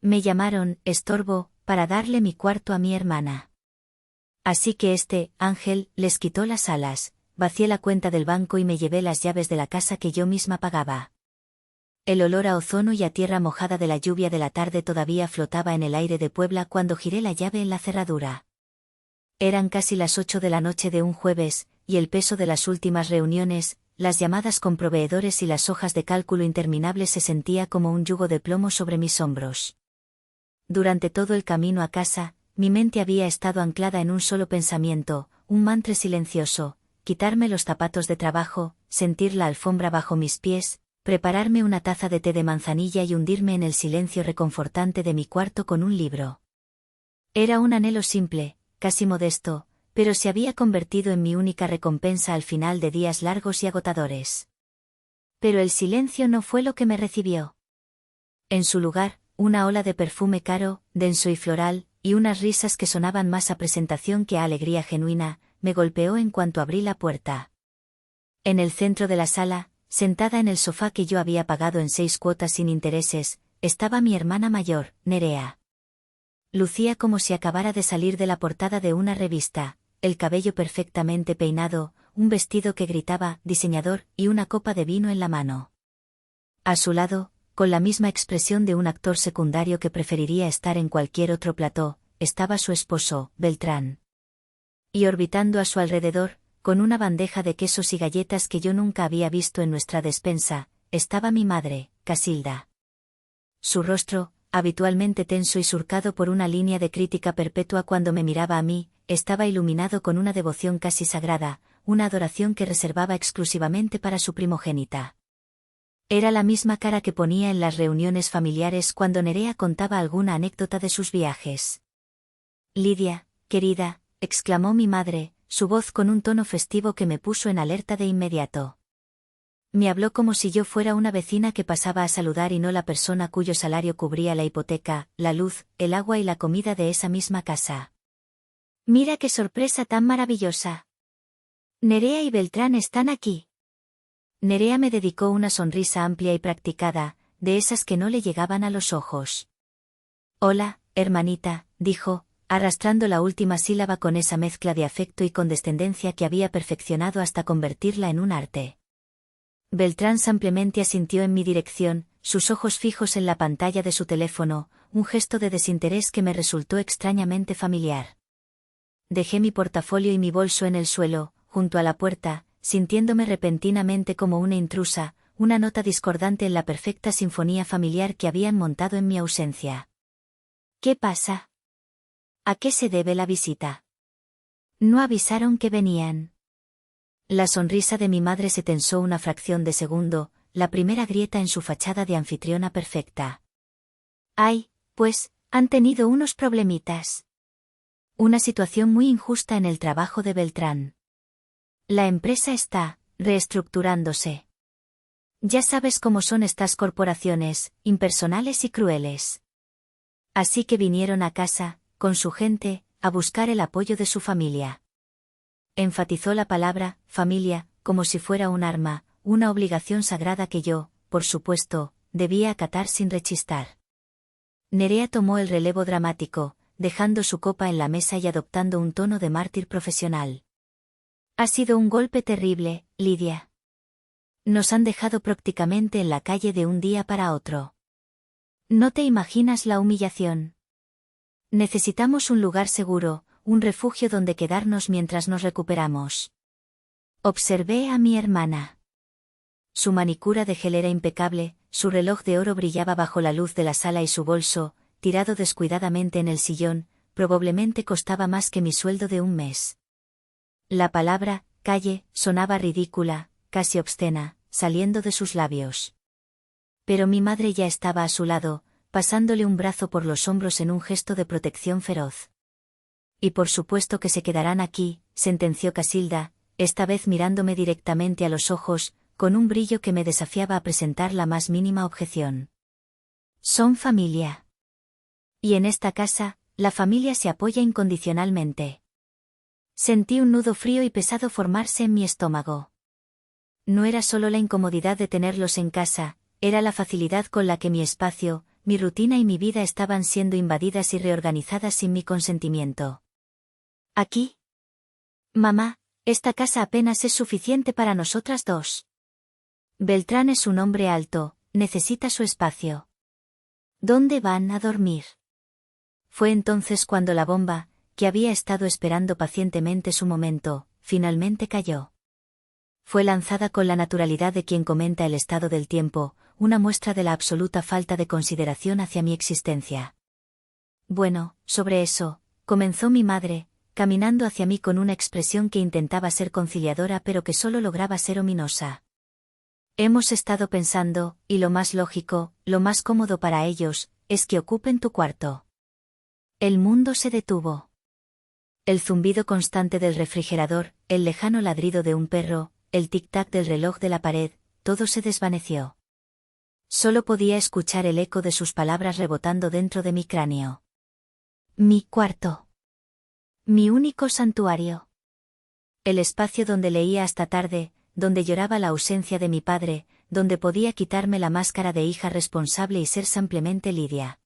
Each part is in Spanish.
Me llamaron estorbo para darle mi cuarto a mi hermana. Así que Ángel, les quitó las alas, vacié la cuenta del banco y me llevé las llaves de la casa que yo misma pagaba. El olor a ozono y a tierra mojada de la lluvia de la tarde todavía flotaba en el aire de Puebla cuando giré la llave en la cerradura. Eran casi las 8 de la noche de un jueves, y el peso de las últimas reuniones, las llamadas con proveedores y las hojas de cálculo interminables se sentía como un yugo de plomo sobre mis hombros. Durante todo el camino a casa, mi mente había estado anclada en un solo pensamiento, un mantra silencioso: quitarme los zapatos de trabajo, sentir la alfombra bajo mis pies, prepararme una taza de té de manzanilla y hundirme en el silencio reconfortante de mi cuarto con un libro. Era un anhelo simple, casi modesto, pero se había convertido en mi única recompensa al final de días largos y agotadores. Pero el silencio no fue lo que me recibió. En su lugar, una ola de perfume caro, denso y floral, y unas risas que sonaban más a presentación que a alegría genuina, me golpeó en cuanto abrí la puerta. En el centro de la sala, sentada en el sofá que yo había pagado en 6 cuotas sin intereses, estaba mi hermana mayor, Nerea. Lucía como si acabara de salir de la portada de una revista, el cabello perfectamente peinado, un vestido que gritaba diseñador y una copa de vino en la mano. A su lado, con la misma expresión de un actor secundario que preferiría estar en cualquier otro plató, estaba su esposo, Beltrán. Y orbitando a su alrededor, con una bandeja de quesos y galletas que yo nunca había visto en nuestra despensa, estaba mi madre, Casilda. Su rostro, habitualmente tenso y surcado por una línea de crítica perpetua cuando me miraba a mí, estaba iluminado con una devoción casi sagrada, una adoración que reservaba exclusivamente para su primogénita. Era la misma cara que ponía en las reuniones familiares cuando Nerea contaba alguna anécdota de sus viajes. «Lidia, querida», exclamó mi madre, su voz con un tono festivo que me puso en alerta de inmediato. Me habló como si yo fuera una vecina que pasaba a saludar y no la persona cuyo salario cubría la hipoteca, la luz, el agua y la comida de esa misma casa. «Mira qué sorpresa tan maravillosa. Nerea y Beltrán están aquí». Nerea me dedicó una sonrisa amplia y practicada, de esas que no le llegaban a los ojos. «Hola, hermanita», dijo, arrastrando la última sílaba con esa mezcla de afecto y condescendencia que había perfeccionado hasta convertirla en un arte. Beltrán simplemente asintió en mi dirección, sus ojos fijos en la pantalla de su teléfono, un gesto de desinterés que me resultó extrañamente familiar. Dejé mi portafolio y mi bolso en el suelo, junto a la puerta, sintiéndome repentinamente como una intrusa, una nota discordante en la perfecta sinfonía familiar que habían montado en mi ausencia. «¿Qué pasa? ¿A qué se debe la visita? ¿No avisaron que venían?» La sonrisa de mi madre se tensó una fracción de segundo, la primera grieta en su fachada de anfitriona perfecta. «Ay, pues, han tenido unos problemitas. Una situación muy injusta en el trabajo de Beltrán. La empresa está reestructurándose. Ya sabes cómo son estas corporaciones, impersonales y crueles. Así que vinieron a casa, con su gente, a buscar el apoyo de su familia». Enfatizó la palabra familia, como si fuera un arma, una obligación sagrada que yo, por supuesto, debía acatar sin rechistar. Nerea tomó el relevo dramático, dejando su copa en la mesa y adoptando un tono de mártir profesional. «Ha sido un golpe terrible, Lidia. Nos han dejado prácticamente en la calle de un día para otro. No te imaginas la humillación. Necesitamos un lugar seguro, un refugio donde quedarnos mientras nos recuperamos». Observé a mi hermana. Su manicura de gel era impecable, su reloj de oro brillaba bajo la luz de la sala y su bolso, tirado descuidadamente en el sillón, probablemente costaba más que mi sueldo de un mes. La palabra «calle» sonaba ridícula, casi obscena, saliendo de sus labios. Pero mi madre ya estaba a su lado, pasándole un brazo por los hombros en un gesto de protección feroz. «Y por supuesto que se quedarán aquí», sentenció Casilda, esta vez mirándome directamente a los ojos, con un brillo que me desafiaba a presentar la más mínima objeción. «Son familia. Y en esta casa, la familia se apoya incondicionalmente». Sentí un nudo frío y pesado formarse en mi estómago. No era solo la incomodidad de tenerlos en casa, era la facilidad con la que mi espacio, mi rutina y mi vida estaban siendo invadidas y reorganizadas sin mi consentimiento. ¿Aquí? Mamá, esta casa apenas es suficiente para nosotras dos. Beltrán es un hombre alto, necesita su espacio. ¿Dónde van a dormir? Fue entonces cuando la bomba, que había estado esperando pacientemente su momento, finalmente cayó. Fue lanzada con la naturalidad de quien comenta el estado del tiempo, una muestra de la absoluta falta de consideración hacia mi existencia. Bueno, sobre eso, comenzó mi madre, caminando hacia mí con una expresión que intentaba ser conciliadora pero que solo lograba ser ominosa. Hemos estado pensando, y lo más lógico, lo más cómodo para ellos, es que ocupen tu cuarto. El mundo se detuvo. El zumbido constante del refrigerador, el lejano ladrido de un perro, el tic-tac del reloj de la pared, todo se desvaneció. Solo podía escuchar el eco de sus palabras rebotando dentro de mi cráneo. Mi cuarto. Mi único santuario. El espacio donde leía hasta tarde, donde lloraba la ausencia de mi padre, donde podía quitarme la máscara de hija responsable y ser simplemente Lidia.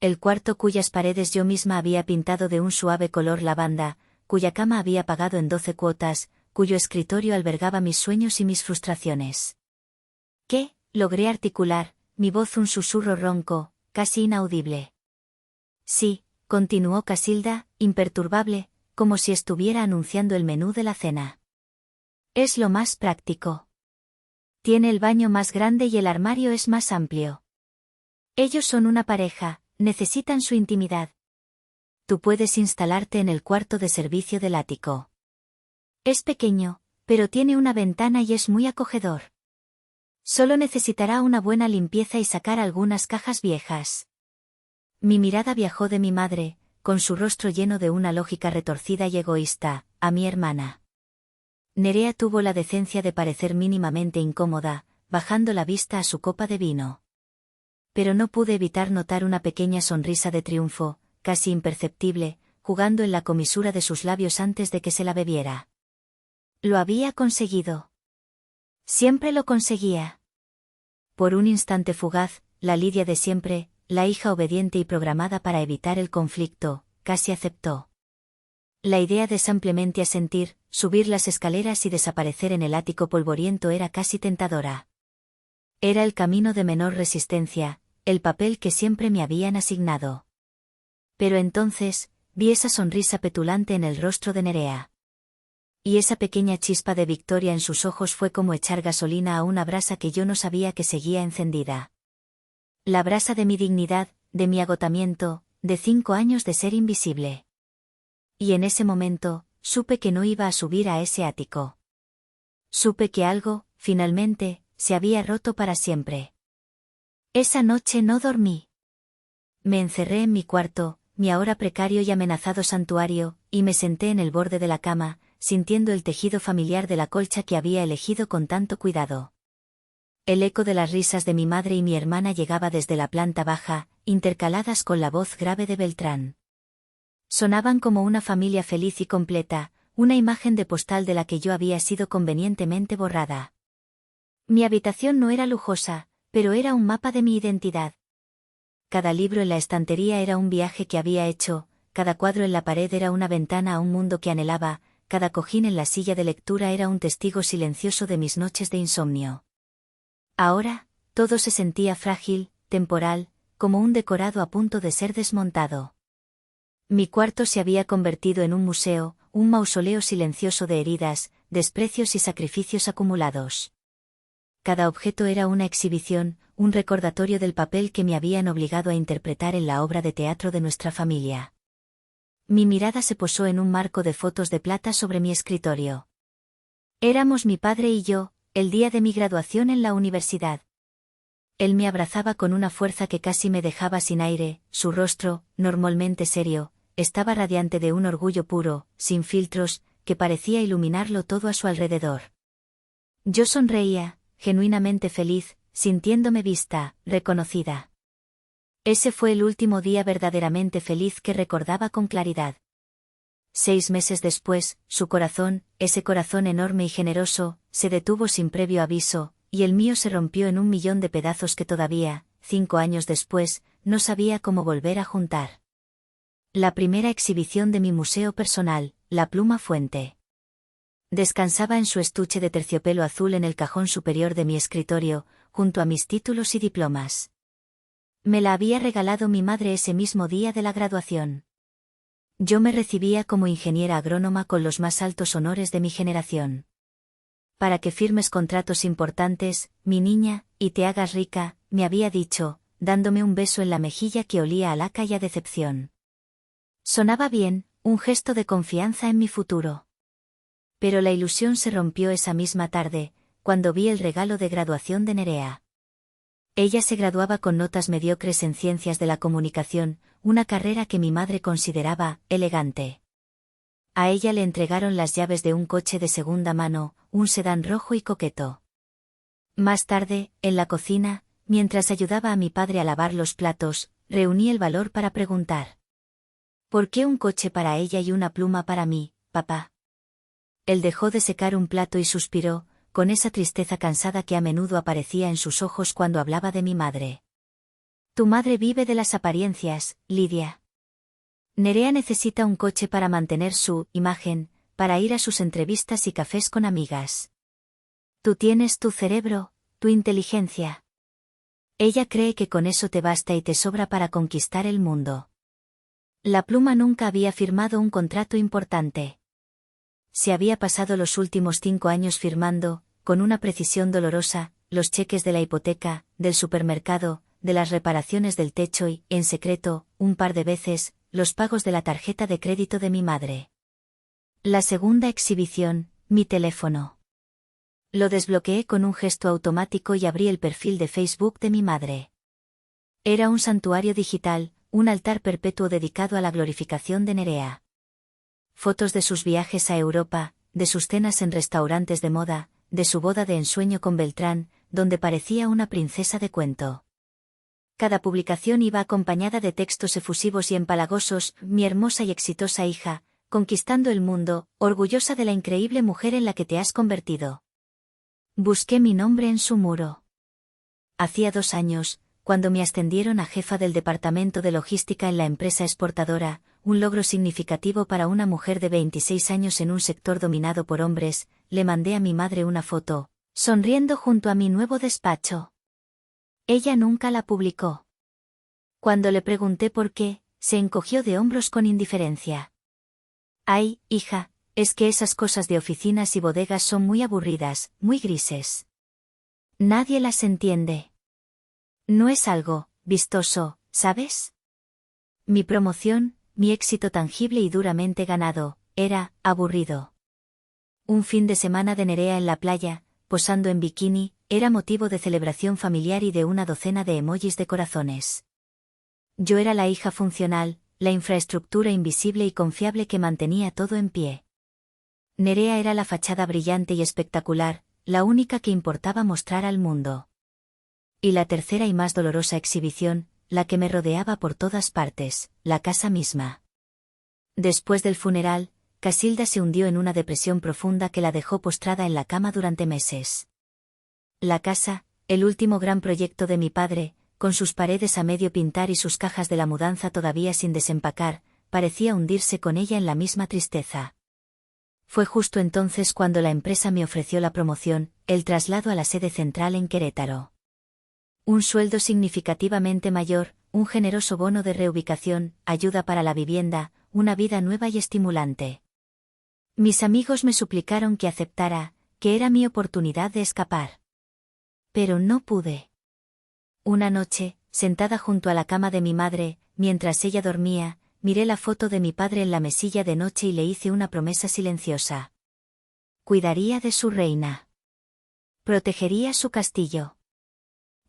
El cuarto cuyas paredes yo misma había pintado de un suave color lavanda, cuya cama había pagado en 12 cuotas, cuyo escritorio albergaba mis sueños y mis frustraciones. ¿Qué? Logré articular, mi voz un susurro ronco, casi inaudible. Sí, continuó Casilda, imperturbable, como si estuviera anunciando el menú de la cena. Es lo más práctico. Tiene el baño más grande y el armario es más amplio. Ellos son una pareja, necesitan su intimidad. Tú puedes instalarte en el cuarto de servicio del ático. Es pequeño, pero tiene una ventana y es muy acogedor. Solo necesitará una buena limpieza y sacar algunas cajas viejas. Mi mirada viajó de mi madre, con su rostro lleno de una lógica retorcida y egoísta, a mi hermana. Nerea tuvo la decencia de parecer mínimamente incómoda, bajando la vista a su copa de vino. Pero no pude evitar notar una pequeña sonrisa de triunfo, casi imperceptible, jugando en la comisura de sus labios antes de que se la bebiera. Lo había conseguido. Siempre lo conseguía. Por un instante fugaz, la Lidia de siempre, la hija obediente y programada para evitar el conflicto, casi aceptó. La idea de simplemente asentir, subir las escaleras y desaparecer en el ático polvoriento era casi tentadora. Era el camino de menor resistencia, el papel que siempre me habían asignado. Pero entonces, vi esa sonrisa petulante en el rostro de Nerea. Y esa pequeña chispa de victoria en sus ojos fue como echar gasolina a una brasa que yo no sabía que seguía encendida. La brasa de mi dignidad, de mi agotamiento, de 5 años de ser invisible. Y en ese momento, supe que no iba a subir a ese ático. Supe que algo, finalmente, se había roto para siempre. Esa noche no dormí. Me encerré en mi cuarto, mi ahora precario y amenazado santuario, y me senté en el borde de la cama, sintiendo el tejido familiar de la colcha que había elegido con tanto cuidado. El eco de las risas de mi madre y mi hermana llegaba desde la planta baja, intercaladas con la voz grave de Beltrán. Sonaban como una familia feliz y completa, una imagen de postal de la que yo había sido convenientemente borrada. Mi habitación no era lujosa, pero era un mapa de mi identidad. Cada libro en la estantería era un viaje que había hecho, cada cuadro en la pared era una ventana a un mundo que anhelaba, cada cojín en la silla de lectura era un testigo silencioso de mis noches de insomnio. Ahora, todo se sentía frágil, temporal, como un decorado a punto de ser desmontado. Mi cuarto se había convertido en un museo, un mausoleo silencioso de heridas, desprecios y sacrificios acumulados. Cada objeto era una exhibición, un recordatorio del papel que me habían obligado a interpretar en la obra de teatro de nuestra familia. Mi mirada se posó en un marco de fotos de plata sobre mi escritorio. Éramos mi padre y yo, el día de mi graduación en la universidad. Él me abrazaba con una fuerza que casi me dejaba sin aire, su rostro, normalmente serio, estaba radiante de un orgullo puro, sin filtros, que parecía iluminarlo todo a su alrededor. Yo sonreía, genuinamente feliz, sintiéndome vista, reconocida. Ese fue el último día verdaderamente feliz que recordaba con claridad. 6 meses después, su corazón, ese corazón enorme y generoso, se detuvo sin previo aviso, y el mío se rompió en 1.000.000 de pedazos que todavía, 5 años después, no sabía cómo volver a juntar. La primera exhibición de mi museo personal, la pluma fuente. Descansaba en su estuche de terciopelo azul en el cajón superior de mi escritorio, junto a mis títulos y diplomas. Me la había regalado mi madre ese mismo día de la graduación. Yo me recibía como ingeniera agrónoma con los más altos honores de mi generación. Para que firmes contratos importantes, mi niña, y te hagas rica, me había dicho, dándome un beso en la mejilla que olía a laca y a decepción. Sonaba bien, un gesto de confianza en mi futuro. Pero la ilusión se rompió esa misma tarde, cuando vi el regalo de graduación de Nerea. Ella se graduaba con notas mediocres en ciencias de la comunicación, una carrera que mi madre consideraba elegante. A ella le entregaron las llaves de un coche de segunda mano, un sedán rojo y coqueto. Más tarde, en la cocina, mientras ayudaba a mi padre a lavar los platos, reuní el valor para preguntar: ¿por qué un coche para ella y una pluma para mí, papá? Él dejó de secar un plato y suspiró, con esa tristeza cansada que a menudo aparecía en sus ojos cuando hablaba de mi madre. Tu madre vive de las apariencias, Lidia. Nerea necesita un coche para mantener su imagen, para ir a sus entrevistas y cafés con amigas. Tú tienes tu cerebro, tu inteligencia. Ella cree que con eso te basta y te sobra para conquistar el mundo. La pluma nunca había firmado un contrato importante. Se había pasado los últimos 5 años firmando, con una precisión dolorosa, los cheques de la hipoteca, del supermercado, de las reparaciones del techo y, en secreto, un par de veces, los pagos de la tarjeta de crédito de mi madre. La segunda exhibición, mi teléfono. Lo desbloqueé con un gesto automático y abrí el perfil de Facebook de mi madre. Era un santuario digital, un altar perpetuo dedicado a la glorificación de Nerea. Fotos de sus viajes a Europa, de sus cenas en restaurantes de moda, de su boda de ensueño con Beltrán, donde parecía una princesa de cuento. Cada publicación iba acompañada de textos efusivos y empalagosos: mi hermosa y exitosa hija, conquistando el mundo, orgullosa de la increíble mujer en la que te has convertido. Busqué mi nombre en su muro. Hacía 2 años, cuando me ascendieron a jefa del departamento de logística en la empresa exportadora, un logro significativo para una mujer de 26 años en un sector dominado por hombres, le mandé a mi madre una foto, sonriendo junto a mi nuevo despacho. Ella nunca la publicó. Cuando le pregunté por qué, se encogió de hombros con indiferencia. Ay, hija, es que esas cosas de oficinas y bodegas son muy aburridas, muy grises. Nadie las entiende. No es algo vistoso, ¿sabes? Mi promoción, mi éxito tangible y duramente ganado, era aburrido. Un fin de semana de Nerea en la playa, posando en bikini, era motivo de celebración familiar y de una docena de emojis de corazones. Yo era la hija funcional, la infraestructura invisible y confiable que mantenía todo en pie. Nerea era la fachada brillante y espectacular, la única que importaba mostrar al mundo. Y la tercera y más dolorosa exhibición, la que me rodeaba por todas partes, la casa misma. Después del funeral, Casilda se hundió en una depresión profunda que la dejó postrada en la cama durante meses. La casa, el último gran proyecto de mi padre, con sus paredes a medio pintar y sus cajas de la mudanza todavía sin desempacar, parecía hundirse con ella en la misma tristeza. Fue justo entonces cuando la empresa me ofreció la promoción, el traslado a la sede central en Querétaro. Un sueldo significativamente mayor, un generoso bono de reubicación, ayuda para la vivienda, una vida nueva y estimulante. Mis amigos me suplicaron que aceptara, que era mi oportunidad de escapar. Pero no pude. Una noche, sentada junto a la cama de mi madre, mientras ella dormía, miré la foto de mi padre en la mesilla de noche y le hice una promesa silenciosa. Cuidaría de su reina. Protegería su castillo.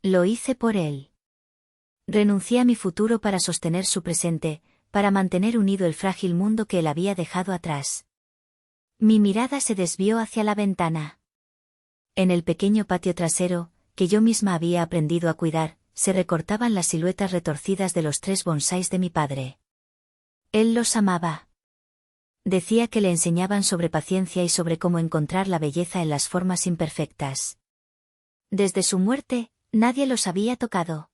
Lo hice por él. Renuncié a mi futuro para sostener su presente, para mantener unido el frágil mundo que él había dejado atrás. Mi mirada se desvió hacia la ventana. En el pequeño patio trasero, que yo misma había aprendido a cuidar, se recortaban las siluetas retorcidas de los 3 bonsáis de mi padre. Él los amaba. Decía que le enseñaban sobre paciencia y sobre cómo encontrar la belleza en las formas imperfectas. Desde su muerte, nadie los había tocado.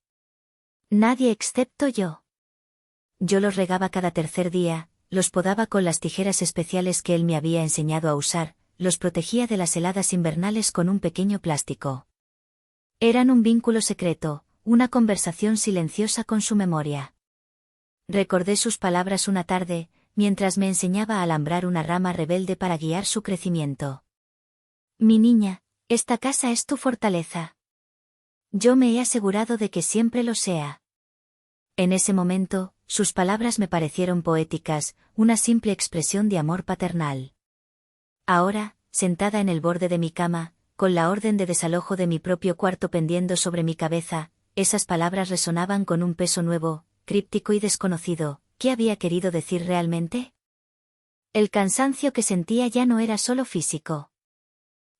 Nadie excepto yo. Yo los regaba cada tercer día, los podaba con las tijeras especiales que él me había enseñado a usar, los protegía de las heladas invernales con un pequeño plástico. Eran un vínculo secreto, una conversación silenciosa con su memoria. Recordé sus palabras una tarde, mientras me enseñaba a alambrar una rama rebelde para guiar su crecimiento. Mi niña, esta casa es tu fortaleza. Yo me he asegurado de que siempre lo sea. En ese momento, sus palabras me parecieron poéticas, una simple expresión de amor paternal. Ahora, sentada en el borde de mi cama, con la orden de desalojo de mi propio cuarto pendiendo sobre mi cabeza, esas palabras resonaban con un peso nuevo, críptico y desconocido. ¿Qué había querido decir realmente? El cansancio que sentía ya no era solo físico.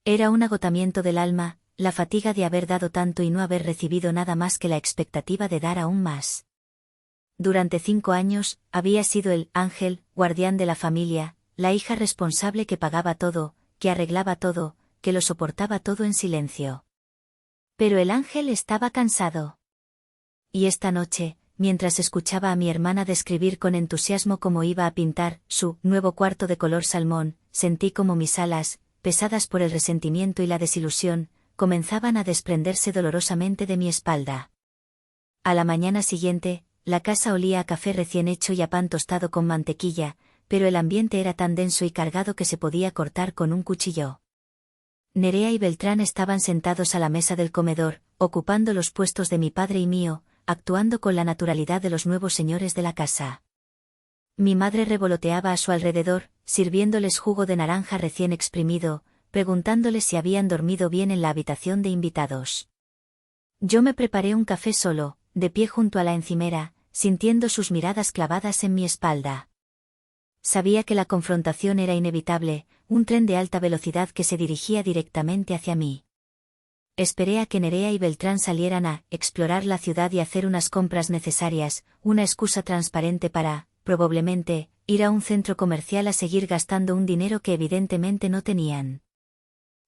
Era un agotamiento del alma, la fatiga de haber dado tanto y no haber recibido nada más que la expectativa de dar aún más. Durante 5 años, había sido el ángel, guardián de la familia, la hija responsable que pagaba todo, que arreglaba todo, que lo soportaba todo en silencio. Pero el ángel estaba cansado. Y esta noche, mientras escuchaba a mi hermana describir con entusiasmo cómo iba a pintar su nuevo cuarto de color salmón, sentí como mis alas, pesadas por el resentimiento y la desilusión, comenzaban a desprenderse dolorosamente de mi espalda. A la mañana siguiente, la casa olía a café recién hecho y a pan tostado con mantequilla, pero el ambiente era tan denso y cargado que se podía cortar con un cuchillo. Nerea y Beltrán estaban sentados a la mesa del comedor, ocupando los puestos de mi padre y mío, actuando con la naturalidad de los nuevos señores de la casa. Mi madre revoloteaba a su alrededor, sirviéndoles jugo de naranja recién exprimido, preguntándoles si habían dormido bien en la habitación de invitados. Yo me preparé un café solo, de pie junto a la encimera, sintiendo sus miradas clavadas en mi espalda. Sabía que la confrontación era inevitable, un tren de alta velocidad que se dirigía directamente hacia mí. Esperé a que Nerea y Beltrán salieran a explorar la ciudad y hacer unas compras necesarias, una excusa transparente para, probablemente, ir a un centro comercial a seguir gastando un dinero que evidentemente no tenían.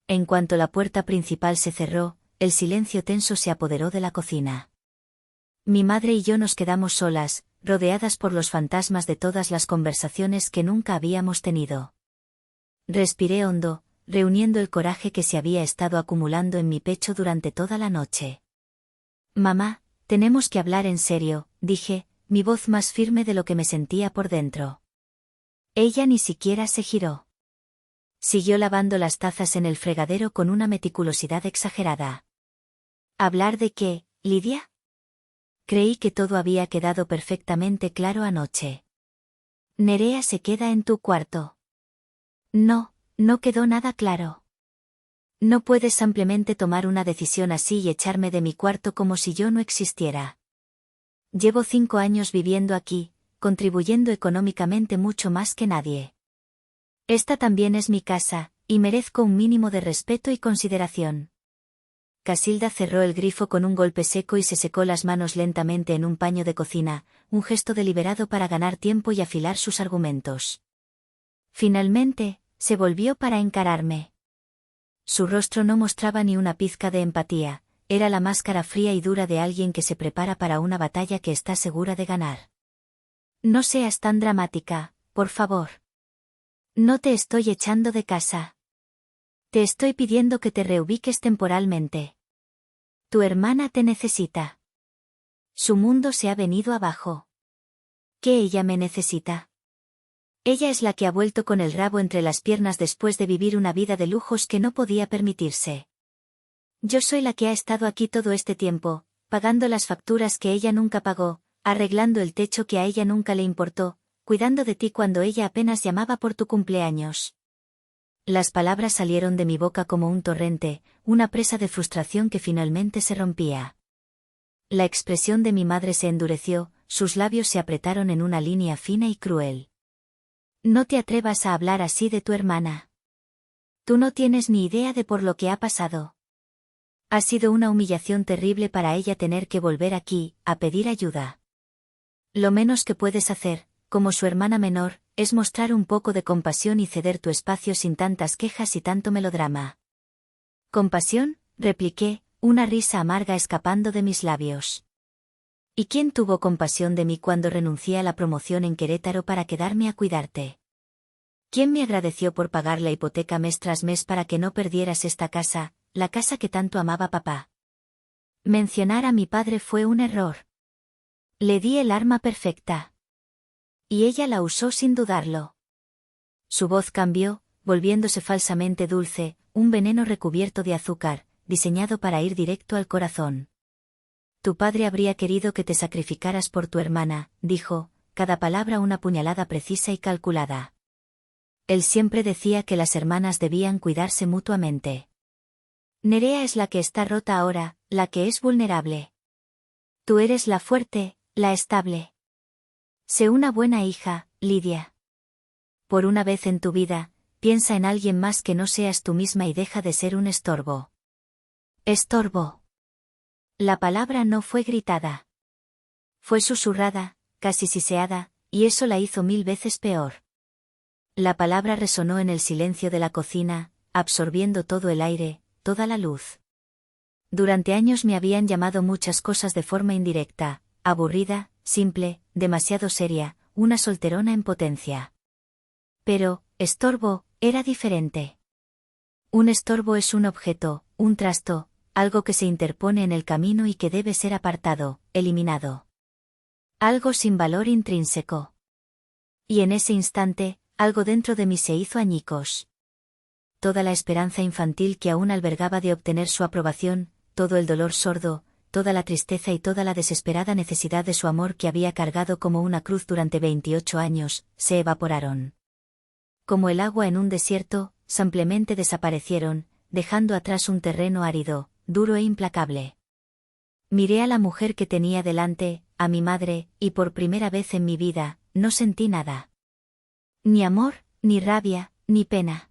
En cuanto la puerta principal se cerró, el silencio tenso se apoderó de la cocina. Mi madre y yo nos quedamos solas, rodeadas por los fantasmas de todas las conversaciones que nunca habíamos tenido. Respiré hondo, reuniendo el coraje que se había estado acumulando en mi pecho durante toda la noche. Mamá, tenemos que hablar en serio, dije, mi voz más firme de lo que me sentía por dentro. Ella ni siquiera se giró. Siguió lavando las tazas en el fregadero con una meticulosidad exagerada. ¿Hablar de qué, Lidia? Creí que todo había quedado perfectamente claro anoche. Nerea se queda en tu cuarto. No, no quedó nada claro. No puedes simplemente tomar una decisión así y echarme de mi cuarto como si yo no existiera. Llevo 5 años viviendo aquí, contribuyendo económicamente mucho más que nadie. Esta también es mi casa, y merezco un mínimo de respeto y consideración. Casilda cerró el grifo con un golpe seco y se secó las manos lentamente en un paño de cocina, un gesto deliberado para ganar tiempo y afilar sus argumentos. Finalmente, se volvió para encararme. Su rostro no mostraba ni una pizca de empatía, era la máscara fría y dura de alguien que se prepara para una batalla que está segura de ganar. No seas tan dramática, por favor. No te estoy echando de casa. Te estoy pidiendo que te reubiques temporalmente. Tu hermana te necesita. Su mundo se ha venido abajo. ¿Qué ella me necesita? Ella es la que ha vuelto con el rabo entre las piernas después de vivir una vida de lujos que no podía permitirse. Yo soy la que ha estado aquí todo este tiempo, pagando las facturas que ella nunca pagó, arreglando el techo que a ella nunca le importó, cuidando de ti cuando ella apenas llamaba por tu cumpleaños. Las palabras salieron de mi boca como un torrente, una presa de frustración que finalmente se rompía. La expresión de mi madre se endureció, sus labios se apretaron en una línea fina y cruel. No te atrevas a hablar así de tu hermana. Tú no tienes ni idea de por lo que ha pasado. Ha sido una humillación terrible para ella tener que volver aquí, a pedir ayuda. Lo menos que puedes hacer, como su hermana menor, es mostrar un poco de compasión y ceder tu espacio sin tantas quejas y tanto melodrama. ¿Compasión?, repliqué, una risa amarga escapando de mis labios. ¿Y quién tuvo compasión de mí cuando renuncié a la promoción en Querétaro para quedarme a cuidarte? ¿Quién me agradeció por pagar la hipoteca mes tras mes para que no perdieras esta casa, la casa que tanto amaba papá? Mencionar a mi padre fue un error. Le di el arma perfecta. Y ella la usó sin dudarlo. Su voz cambió, volviéndose falsamente dulce, un veneno recubierto de azúcar, diseñado para ir directo al corazón. Tu padre habría querido que te sacrificaras por tu hermana, dijo, cada palabra una puñalada precisa y calculada. Él siempre decía que las hermanas debían cuidarse mutuamente. Nerea es la que está rota ahora, la que es vulnerable. Tú eres la fuerte, la estable. Sé una buena hija, Lidia. Por una vez en tu vida, piensa en alguien más que no seas tú misma y deja de ser un estorbo. Estorbo. La palabra no fue gritada. Fue susurrada, casi siseada, y eso la hizo 1000 veces peor. La palabra resonó en el silencio de la cocina, absorbiendo todo el aire, toda la luz. Durante años me habían llamado muchas cosas de forma indirecta, aburrida, simple, demasiado seria, una solterona en potencia. Pero, estorbo, era diferente. Un estorbo es un objeto, un trasto, algo que se interpone en el camino y que debe ser apartado, eliminado. Algo sin valor intrínseco. Y en ese instante, algo dentro de mí se hizo añicos. Toda la esperanza infantil que aún albergaba de obtener su aprobación, todo el dolor sordo, toda la tristeza y toda la desesperada necesidad de su amor que había cargado como una cruz durante 28 años, se evaporaron. Como el agua en un desierto, simplemente desaparecieron, dejando atrás un terreno árido, duro e implacable. Miré a la mujer que tenía delante, a mi madre, y por primera vez en mi vida, no sentí nada. Ni amor, ni rabia, ni pena.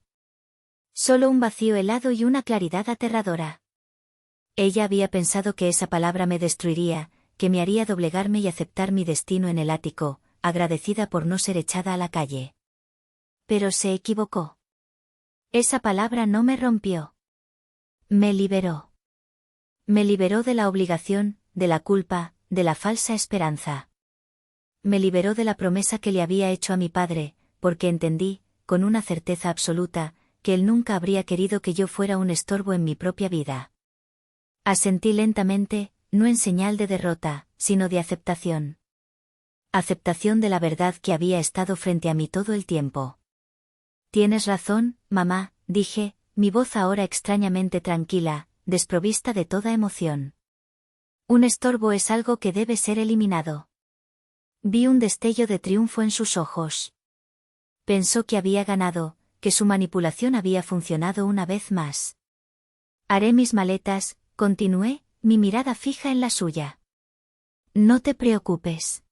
Solo un vacío helado y una claridad aterradora. Ella había pensado que esa palabra me destruiría, que me haría doblegarme y aceptar mi destino en el ático, agradecida por no ser echada a la calle. Pero se equivocó. Esa palabra no me rompió. Me liberó. Me liberó de la obligación, de la culpa, de la falsa esperanza. Me liberó de la promesa que le había hecho a mi padre, porque entendí, con una certeza absoluta, que él nunca habría querido que yo fuera un estorbo en mi propia vida. Asentí lentamente, no en señal de derrota, sino de aceptación. Aceptación de la verdad que había estado frente a mí todo el tiempo. Tienes razón, mamá, dije, mi voz ahora extrañamente tranquila, desprovista de toda emoción. Un estorbo es algo que debe ser eliminado. Vi un destello de triunfo en sus ojos. Pensó que había ganado, que su manipulación había funcionado una vez más. Haré mis maletas, continué, mi mirada fija en la suya. No te preocupes.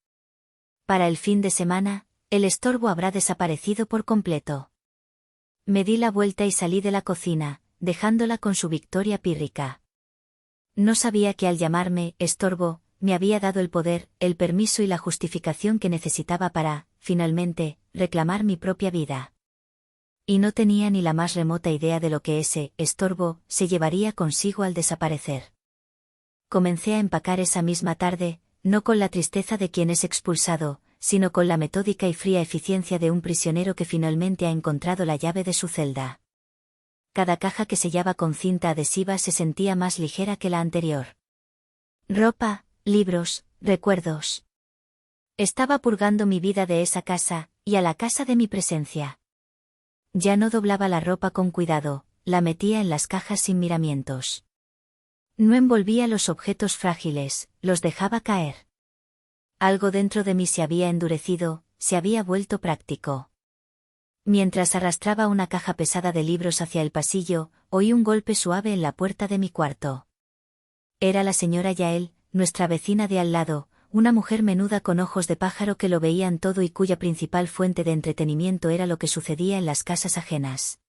Para el fin de semana, el estorbo habrá desaparecido por completo. Me di la vuelta y salí de la cocina, dejándola con su victoria pírrica. No sabía que al llamarme estorbo, me había dado el poder, el permiso y la justificación que necesitaba para, finalmente, reclamar mi propia vida. Y no tenía ni la más remota idea de lo que ese estorbo se llevaría consigo al desaparecer. Comencé a empacar esa misma tarde, no con la tristeza de quien es expulsado, sino con la metódica y fría eficiencia de un prisionero que finalmente ha encontrado la llave de su celda. Cada caja que sellaba con cinta adhesiva se sentía más ligera que la anterior. Ropa, libros, recuerdos. Estaba purgando mi vida de esa casa, y a la casa de mi presencia. Ya no doblaba la ropa con cuidado, la metía en las cajas sin miramientos. No envolvía los objetos frágiles, los dejaba caer. Algo dentro de mí se había endurecido, se había vuelto práctico. Mientras arrastraba una caja pesada de libros hacia el pasillo, oí un golpe suave en la puerta de mi cuarto. Era la señora Yael, nuestra vecina de al lado, una mujer menuda con ojos de pájaro que lo veían todo y cuya principal fuente de entretenimiento era lo que sucedía en las casas ajenas.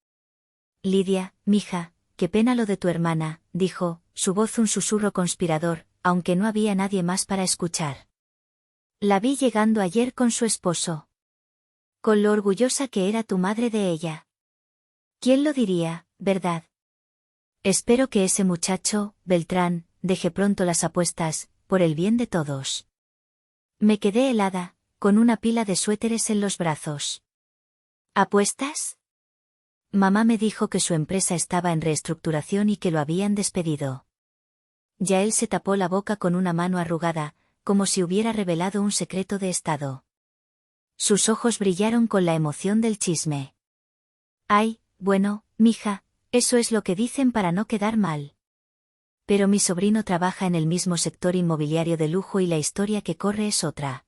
Lidia, mija, qué pena lo de tu hermana, dijo, su voz un susurro conspirador, aunque no había nadie más para escuchar. La vi llegando ayer con su esposo. Con lo orgullosa que era tu madre de ella. ¿Quién lo diría, verdad? Espero que ese muchacho, Beltrán, deje pronto las apuestas, por el bien de todos. Me quedé helada, con una pila de suéteres en los brazos. ¿Apuestas? Mamá me dijo que su empresa estaba en reestructuración y que lo habían despedido. Yael se tapó la boca con una mano arrugada, como si hubiera revelado un secreto de estado. Sus ojos brillaron con la emoción del chisme. Ay, bueno, mija, eso es lo que dicen para no quedar mal. Pero mi sobrino trabaja en el mismo sector inmobiliario de lujo y la historia que corre es otra.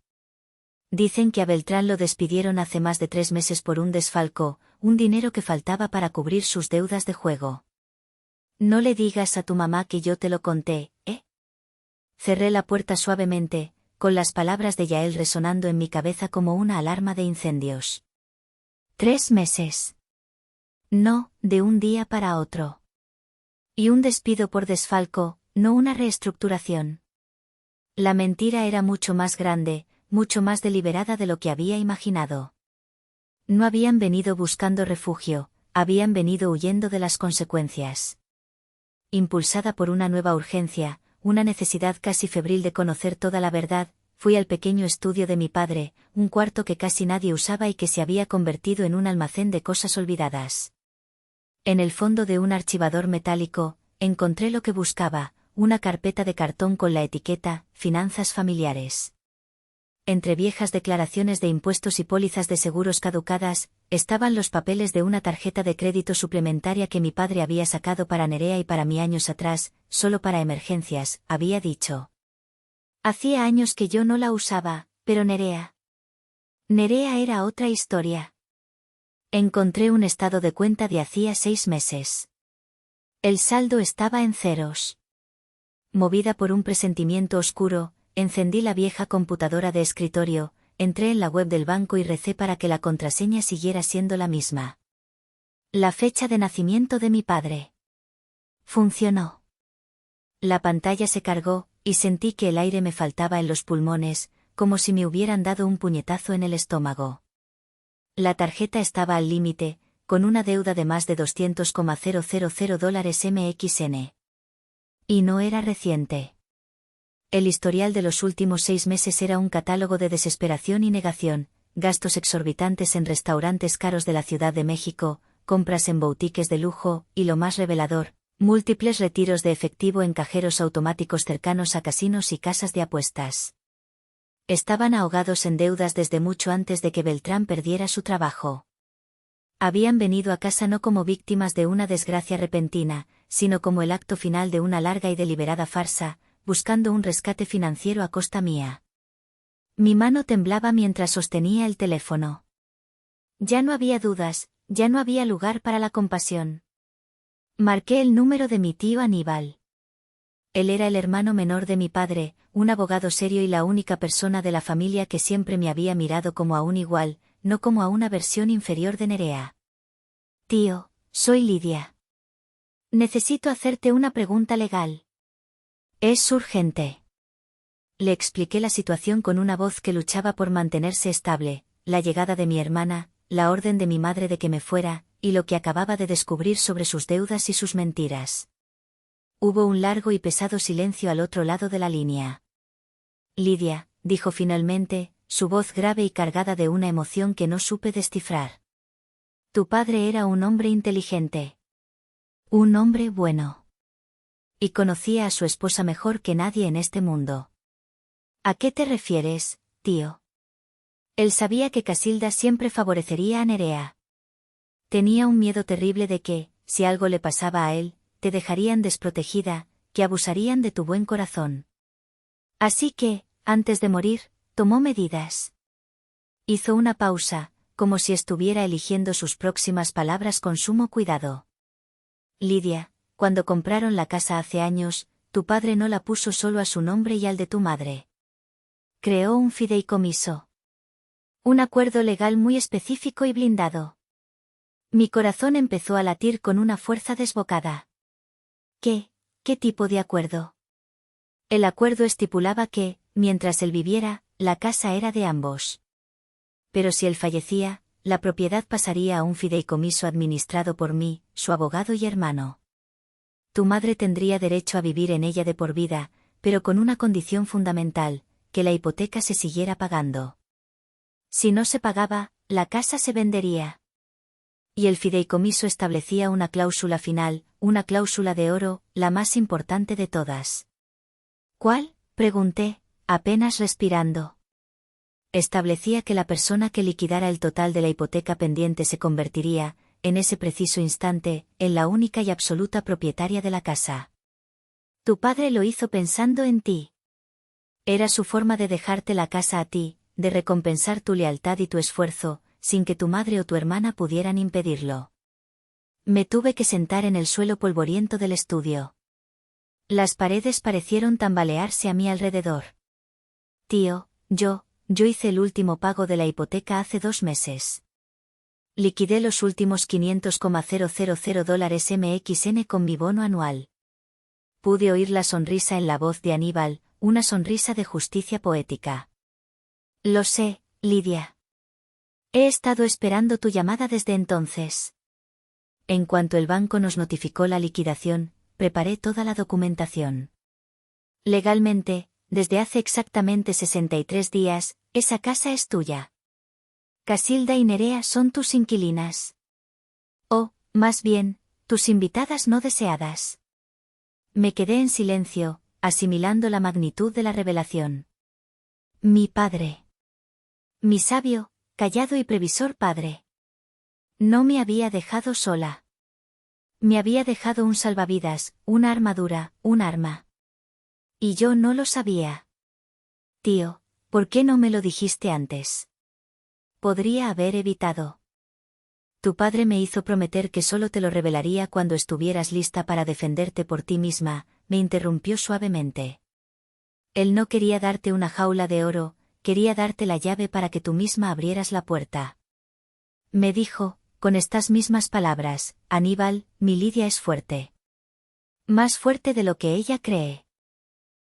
Dicen que a Beltrán lo despidieron hace más de 3 meses por un desfalco, un dinero que faltaba para cubrir sus deudas de juego. No le digas a tu mamá que yo te lo conté, ¿eh? Cerré la puerta suavemente, con las palabras de Yael resonando en mi cabeza como una alarma de incendios. 3 meses. No, de un día para otro. Y un despido por desfalco, no una reestructuración. La mentira era mucho más grande, mucho más deliberada de lo que había imaginado. No habían venido buscando refugio, habían venido huyendo de las consecuencias. Impulsada por una nueva urgencia, una necesidad casi febril de conocer toda la verdad, fui al pequeño estudio de mi padre, un cuarto que casi nadie usaba y que se había convertido en un almacén de cosas olvidadas. En el fondo de un archivador metálico, encontré lo que buscaba, una carpeta de cartón con la etiqueta «Finanzas familiares». Entre viejas declaraciones de impuestos y pólizas de seguros caducadas, estaban los papeles de una tarjeta de crédito suplementaria que mi padre había sacado para Nerea y para mí años atrás, solo para emergencias, había dicho. Hacía años que yo no la usaba, pero Nerea era otra historia. Encontré un estado de cuenta de hacía 6 meses. El saldo estaba en ceros. Movida por un presentimiento oscuro, encendí la vieja computadora de escritorio, entré en la web del banco y recé para que la contraseña siguiera siendo la misma. La fecha de nacimiento de mi padre. Funcionó. La pantalla se cargó, y sentí que el aire me faltaba en los pulmones, como si me hubieran dado un puñetazo en el estómago. La tarjeta estaba al límite, con una deuda de más de $200,000 MXN. Y no era reciente. El historial de los últimos 6 meses era un catálogo de desesperación y negación, gastos exorbitantes en restaurantes caros de la Ciudad de México, compras en boutiques de lujo, y lo más revelador, múltiples retiros de efectivo en cajeros automáticos cercanos a casinos y casas de apuestas. Estaban ahogados en deudas desde mucho antes de que Beltrán perdiera su trabajo. Habían venido a casa no como víctimas de una desgracia repentina, sino como el acto final de una larga y deliberada farsa, buscando un rescate financiero a costa mía. Mi mano temblaba mientras sostenía el teléfono. Ya no había dudas, ya no había lugar para la compasión. Marqué el número de mi tío Aníbal. Él era el hermano menor de mi padre, un abogado serio y la única persona de la familia que siempre me había mirado como a un igual, no como a una versión inferior de Nerea. Tío, soy Lidia. Necesito hacerte una pregunta legal. Es urgente. Le expliqué la situación con una voz que luchaba por mantenerse estable, la llegada de mi hermana, la orden de mi madre de que me fuera, y lo que acababa de descubrir sobre sus deudas y sus mentiras. Hubo un largo y pesado silencio al otro lado de la línea. Lidia, dijo finalmente, su voz grave y cargada de una emoción que no supe descifrar. Tu padre era un hombre inteligente. Un hombre bueno. Y conocía a su esposa mejor que nadie en este mundo. ¿A qué te refieres, tío? Él sabía que Casilda siempre favorecería a Nerea. Tenía un miedo terrible de que, si algo le pasaba a él, te dejarían desprotegida, que abusarían de tu buen corazón. Así que, antes de morir, tomó medidas. Hizo una pausa, como si estuviera eligiendo sus próximas palabras con sumo cuidado. Lidia, cuando compraron la casa hace años, tu padre no la puso solo a su nombre y al de tu madre. Creó un fideicomiso. Un acuerdo legal muy específico y blindado. Mi corazón empezó a latir con una fuerza desbocada. ¿Qué tipo de acuerdo? El acuerdo estipulaba que, mientras él viviera, la casa era de ambos. Pero si él fallecía, la propiedad pasaría a un fideicomiso administrado por mí, su abogado y hermano. Tu madre tendría derecho a vivir en ella de por vida, pero con una condición fundamental, que la hipoteca se siguiera pagando. Si no se pagaba, la casa se vendería. Y el fideicomiso establecía una cláusula final, una cláusula de oro, la más importante de todas. ¿Cuál?, pregunté, apenas respirando. Establecía que la persona que liquidara el total de la hipoteca pendiente se convertiría, en ese preciso instante, en la única y absoluta propietaria de la casa. Tu padre lo hizo pensando en ti. Era su forma de dejarte la casa a ti, de recompensar tu lealtad y tu esfuerzo, sin que tu madre o tu hermana pudieran impedirlo. Me tuve que sentar en el suelo polvoriento del estudio. Las paredes parecieron tambalearse a mi alrededor. Tío, yo hice el último pago de la hipoteca hace 2 meses. Liquidé los últimos $500,000 MXN con mi bono anual. Pude oír la sonrisa en la voz de Aníbal, una sonrisa de justicia poética. Lo sé, Lidia. He estado esperando tu llamada desde entonces. En cuanto el banco nos notificó la liquidación, preparé toda la documentación. Legalmente, desde hace exactamente 63 días, esa casa es tuya. Casilda y Nerea son tus inquilinas. O, más bien, tus invitadas no deseadas. Me quedé en silencio, asimilando la magnitud de la revelación. Mi padre. Mi sabio, callado y previsor padre. No me había dejado sola. Me había dejado un salvavidas, una armadura, un arma. Y yo no lo sabía. Tío, ¿por qué no me lo dijiste antes? Podría haber evitado. Tu padre me hizo prometer que solo te lo revelaría cuando estuvieras lista para defenderte por ti misma, me interrumpió suavemente. Él no quería darte una jaula de oro, quería darte la llave para que tú misma abrieras la puerta. Me dijo, con estas mismas palabras, Aníbal, mi Lidia es fuerte. Más fuerte de lo que ella cree.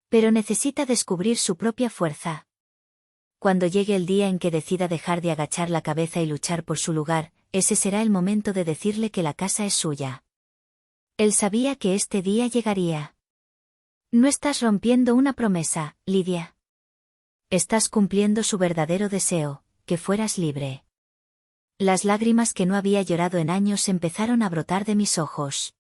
Pero necesita descubrir su propia fuerza. Cuando llegue el día en que decida dejar de agachar la cabeza y luchar por su lugar, ese será el momento de decirle que la casa es suya. Él sabía que este día llegaría. No estás rompiendo una promesa, Lidia. Estás cumpliendo su verdadero deseo, que fueras libre. Las lágrimas que no había llorado en años empezaron a brotar de mis ojos.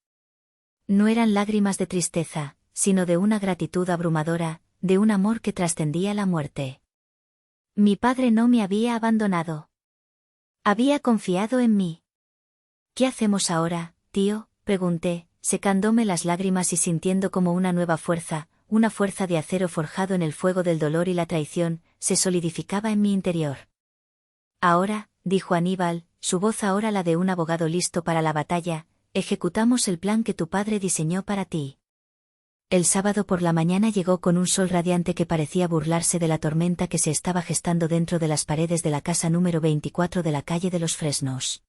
No eran lágrimas de tristeza, sino de una gratitud abrumadora, de un amor que trascendía la muerte. Mi padre no me había abandonado. Había confiado en mí. ¿Qué hacemos ahora, tío?, pregunté, secándome las lágrimas y sintiendo como una nueva fuerza, una fuerza de acero forjado en el fuego del dolor y la traición, se solidificaba en mi interior. Ahora, dijo Aníbal, su voz ahora la de un abogado listo para la batalla, ejecutamos el plan que tu padre diseñó para ti. El sábado por la mañana llegó con un sol radiante que parecía burlarse de la tormenta que se estaba gestando dentro de las paredes de la casa número 24 de la calle de los Fresnos.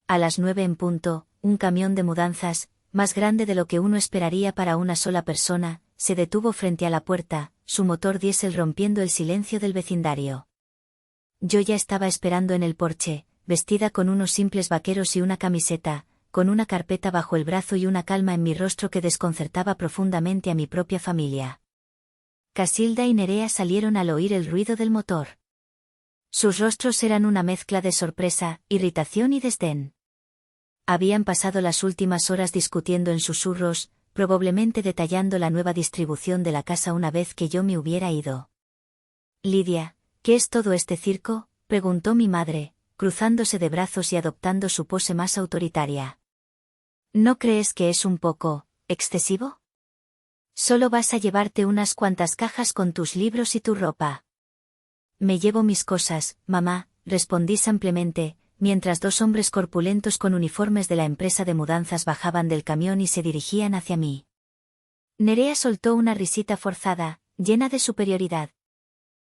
A las 9 en punto, un camión de mudanzas, más grande de lo que uno esperaría para una sola persona, se detuvo frente a la puerta, su motor diésel rompiendo el silencio del vecindario. Yo ya estaba esperando en el porche, vestida con unos simples vaqueros y una camiseta, con una carpeta bajo el brazo y una calma en mi rostro que desconcertaba profundamente a mi propia familia. Casilda y Nerea salieron al oír el ruido del motor. Sus rostros eran una mezcla de sorpresa, irritación y desdén. Habían pasado las últimas horas discutiendo en susurros, probablemente detallando la nueva distribución de la casa una vez que yo me hubiera ido. Lidia, ¿qué es todo este circo?, preguntó mi madre, cruzándose de brazos y adoptando su pose más autoritaria. ¿No crees que es un poco excesivo? Solo vas a llevarte unas cuantas cajas con tus libros y tu ropa. Me llevo mis cosas, mamá, respondí simplemente, mientras 2 hombres corpulentos con uniformes de la empresa de mudanzas bajaban del camión y se dirigían hacia mí. Nerea soltó una risita forzada, llena de superioridad.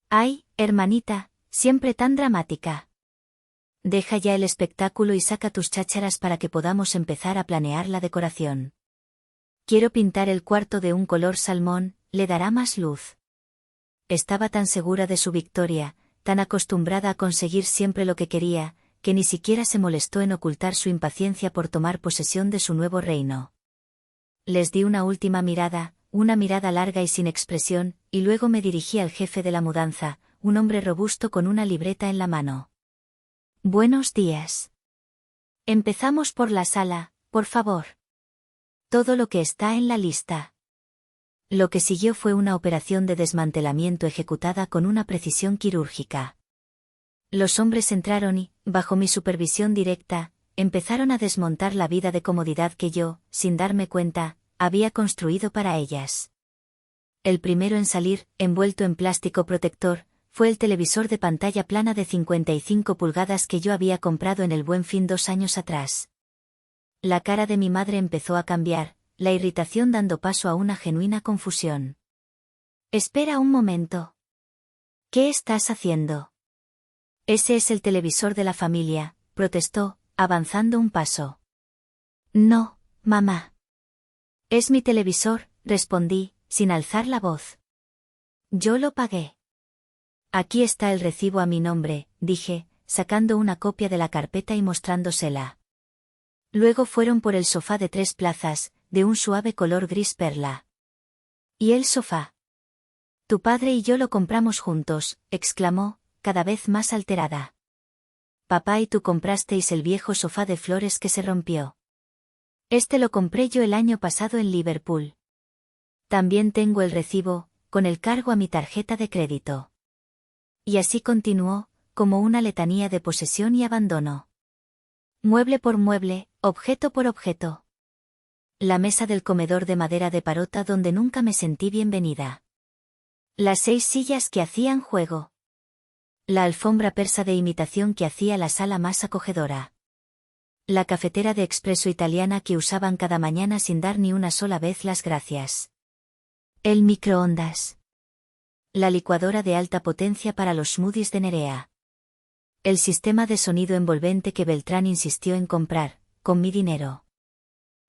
¡Ay, hermanita, siempre tan dramática! Deja ya el espectáculo y saca tus chácharas para que podamos empezar a planear la decoración. Quiero pintar el cuarto de un color salmón, le dará más luz. Estaba tan segura de su victoria, tan acostumbrada a conseguir siempre lo que quería, que ni siquiera se molestó en ocultar su impaciencia por tomar posesión de su nuevo reino. Les di una última mirada, una mirada larga y sin expresión, y luego me dirigí al jefe de la mudanza, un hombre robusto con una libreta en la mano. Buenos días. Empezamos por la sala, por favor. Todo lo que está en la lista. Lo que siguió fue una operación de desmantelamiento ejecutada con una precisión quirúrgica. Los hombres entraron y, bajo mi supervisión directa, empezaron a desmontar la vida de comodidad que yo, sin darme cuenta, había construido para ellas. El primero en salir, envuelto en plástico protector, fue el televisor de pantalla plana de 55 pulgadas que yo había comprado en el Buen Fin 2 años atrás. La cara de mi madre empezó a cambiar, la irritación dando paso a una genuina confusión. Espera un momento. ¿Qué estás haciendo? Ese es el televisor de la familia, protestó, avanzando un paso. No, mamá. Es mi televisor, respondí, sin alzar la voz. Yo lo pagué. Aquí está el recibo a mi nombre, dije, sacando una copia de la carpeta y mostrándosela. Luego fueron por el sofá de 3 plazas, de un suave color gris perla. ¿Y el sofá? Tu padre y yo lo compramos juntos, exclamó, cada vez más alterada. Papá y tú comprasteis el viejo sofá de flores que se rompió. Este lo compré yo el año pasado en Liverpool. También tengo el recibo, con el cargo a mi tarjeta de crédito. Y así continuó, como una letanía de posesión y abandono. Mueble por mueble, objeto por objeto. La mesa del comedor de madera de Parota donde nunca me sentí bienvenida. Las 6 sillas que hacían juego. La alfombra persa de imitación que hacía la sala más acogedora. La cafetera de expreso italiana que usaban cada mañana sin dar ni una sola vez las gracias. El microondas. La licuadora de alta potencia para los smoothies de Nerea. El sistema de sonido envolvente que Beltrán insistió en comprar, con mi dinero.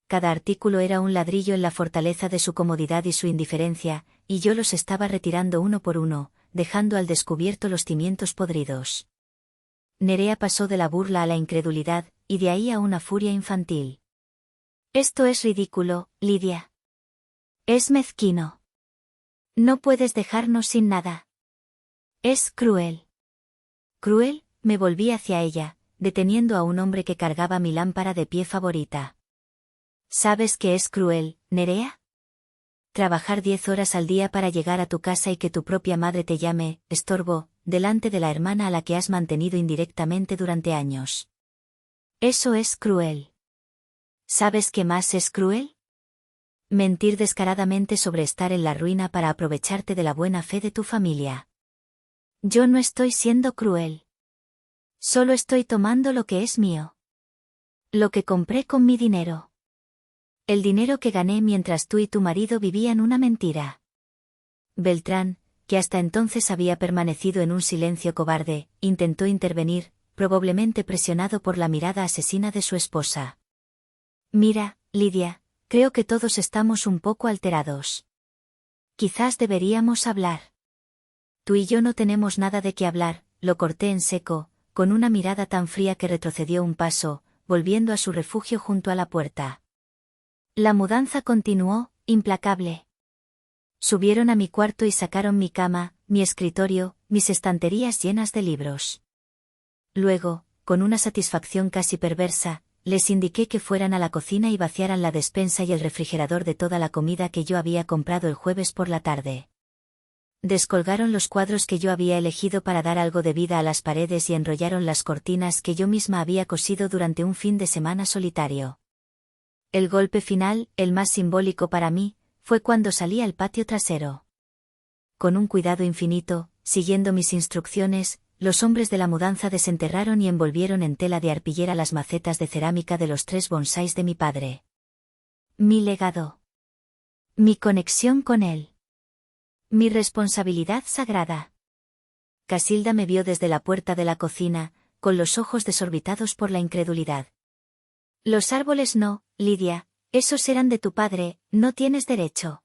Cada artículo era un ladrillo en la fortaleza de su comodidad y su indiferencia, y yo los estaba retirando uno por uno, dejando al descubierto los cimientos podridos. Nerea pasó de la burla a la incredulidad, y de ahí a una furia infantil. Esto es ridículo, Lidia. Es mezquino. No puedes dejarnos sin nada. Es cruel. Cruel, me volví hacia ella, deteniendo a un hombre que cargaba mi lámpara de pie favorita. ¿Sabes qué es cruel, Nerea? Trabajar 10 horas al día para llegar a tu casa y que tu propia madre te llame, estorbo, delante de la hermana a la que has mantenido indirectamente durante años. Eso es cruel. ¿Sabes qué más es cruel? Mentir descaradamente sobre estar en la ruina para aprovecharte de la buena fe de tu familia. Yo no estoy siendo cruel. Solo estoy tomando lo que es mío. Lo que compré con mi dinero. El dinero que gané mientras tú y tu marido vivían una mentira. Beltrán, que hasta entonces había permanecido en un silencio cobarde, intentó intervenir, probablemente presionado por la mirada asesina de su esposa. Mira, Lidia, creo que todos estamos un poco alterados. Quizás deberíamos hablar. Tú y yo no tenemos nada de qué hablar, lo corté en seco, con una mirada tan fría que retrocedió un paso, volviendo a su refugio junto a la puerta. La mudanza continuó, implacable. Subieron a mi cuarto y sacaron mi cama, mi escritorio, mis estanterías llenas de libros. Luego, con una satisfacción casi perversa, les indiqué que fueran a la cocina y vaciaran la despensa y el refrigerador de toda la comida que yo había comprado el jueves por la tarde. Descolgaron los cuadros que yo había elegido para dar algo de vida a las paredes y enrollaron las cortinas que yo misma había cosido durante un fin de semana solitario. El golpe final, el más simbólico para mí, fue cuando salí al patio trasero. Con un cuidado infinito, siguiendo mis instrucciones, los hombres de la mudanza desenterraron y envolvieron en tela de arpillera las macetas de cerámica de los 3 bonsáis de mi padre. Mi legado. Mi conexión con él. Mi responsabilidad sagrada. Casilda me vio desde la puerta de la cocina, con los ojos desorbitados por la incredulidad. Los árboles no, Lidia, esos eran de tu padre, no tienes derecho.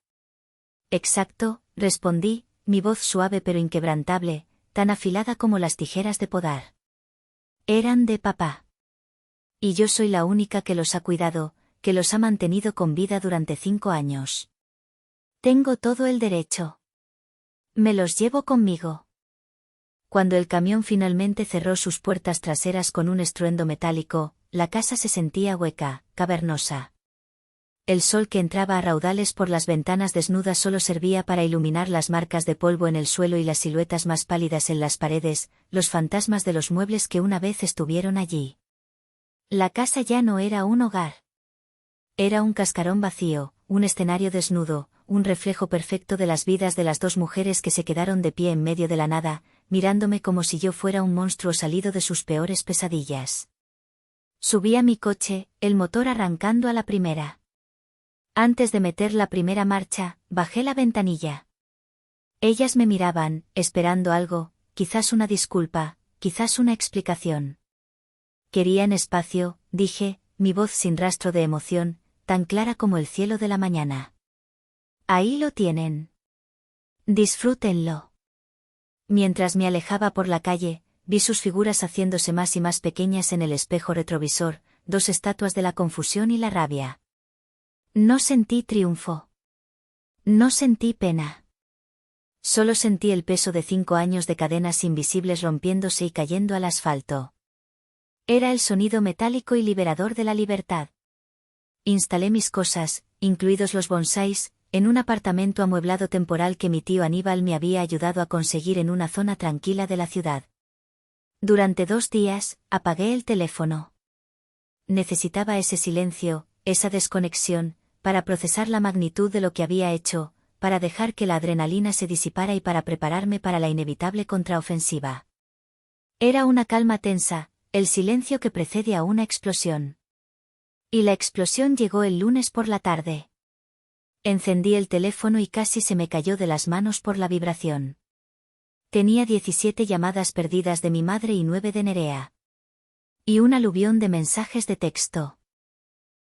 Exacto, respondí, mi voz suave pero inquebrantable, tan afilada como las tijeras de podar. Eran de papá. Y yo soy la única que los ha cuidado, que los ha mantenido con vida durante 5 años. Tengo todo el derecho. Me los llevo conmigo. Cuando el camión finalmente cerró sus puertas traseras con un estruendo metálico, la casa se sentía hueca, cavernosa. El sol que entraba a raudales por las ventanas desnudas solo servía para iluminar las marcas de polvo en el suelo y las siluetas más pálidas en las paredes, los fantasmas de los muebles que una vez estuvieron allí. La casa ya no era un hogar. Era un cascarón vacío, un escenario desnudo, un reflejo perfecto de las vidas de las dos mujeres que se quedaron de pie en medio de la nada, mirándome como si yo fuera un monstruo salido de sus peores pesadillas. Subí a mi coche, el motor arrancando a la primera. Antes de meter la primera marcha, bajé la ventanilla. Ellas me miraban, esperando algo, quizás una disculpa, quizás una explicación. Querían espacio, dije, mi voz sin rastro de emoción, tan clara como el cielo de la mañana. Ahí lo tienen. Disfrútenlo. Mientras me alejaba por la calle, vi sus figuras haciéndose más y más pequeñas en el espejo retrovisor, dos estatuas de la confusión y la rabia. No sentí triunfo. No sentí pena. Solo sentí el peso de 5 años de cadenas invisibles rompiéndose y cayendo al asfalto. Era el sonido metálico y liberador de la libertad. Instalé mis cosas, incluidos los bonsáis, en un apartamento amueblado temporal que mi tío Aníbal me había ayudado a conseguir en una zona tranquila de la ciudad. Durante 2 días, apagué el teléfono. Necesitaba ese silencio, esa desconexión, para procesar la magnitud de lo que había hecho, para dejar que la adrenalina se disipara y para prepararme para la inevitable contraofensiva. Era una calma tensa, el silencio que precede a una explosión. Y la explosión llegó el lunes por la tarde. Encendí el teléfono y casi se me cayó de las manos por la vibración. Tenía 17 llamadas perdidas de mi madre y 9 de Nerea. Y un aluvión de mensajes de texto.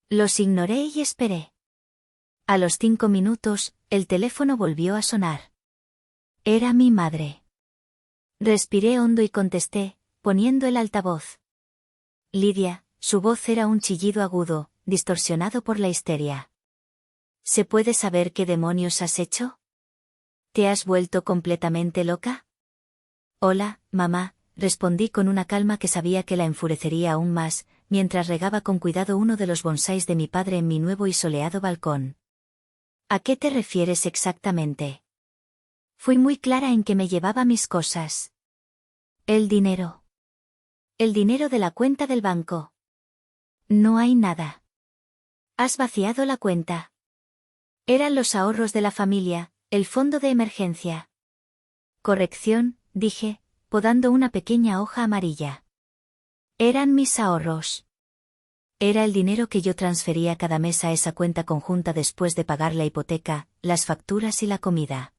Los ignoré y esperé. A los 5 minutos, el teléfono volvió a sonar. Era mi madre. Respiré hondo y contesté, poniendo el altavoz. Lidia, su voz era un chillido agudo, distorsionado por la histeria. ¿Se puede saber qué demonios has hecho? ¿Te has vuelto completamente loca? Hola, mamá, respondí con una calma que sabía que la enfurecería aún más, mientras regaba con cuidado uno de los bonsáis de mi padre en mi nuevo y soleado balcón. ¿A qué te refieres exactamente? Fui muy clara en que me llevaba mis cosas. El dinero. El dinero de la cuenta del banco. No hay nada. Has vaciado la cuenta. Eran los ahorros de la familia, el fondo de emergencia. Corrección, dije, podando una pequeña hoja amarilla. Eran mis ahorros. Era el dinero que yo transfería cada mes a esa cuenta conjunta después de pagar la hipoteca, las facturas y la comida.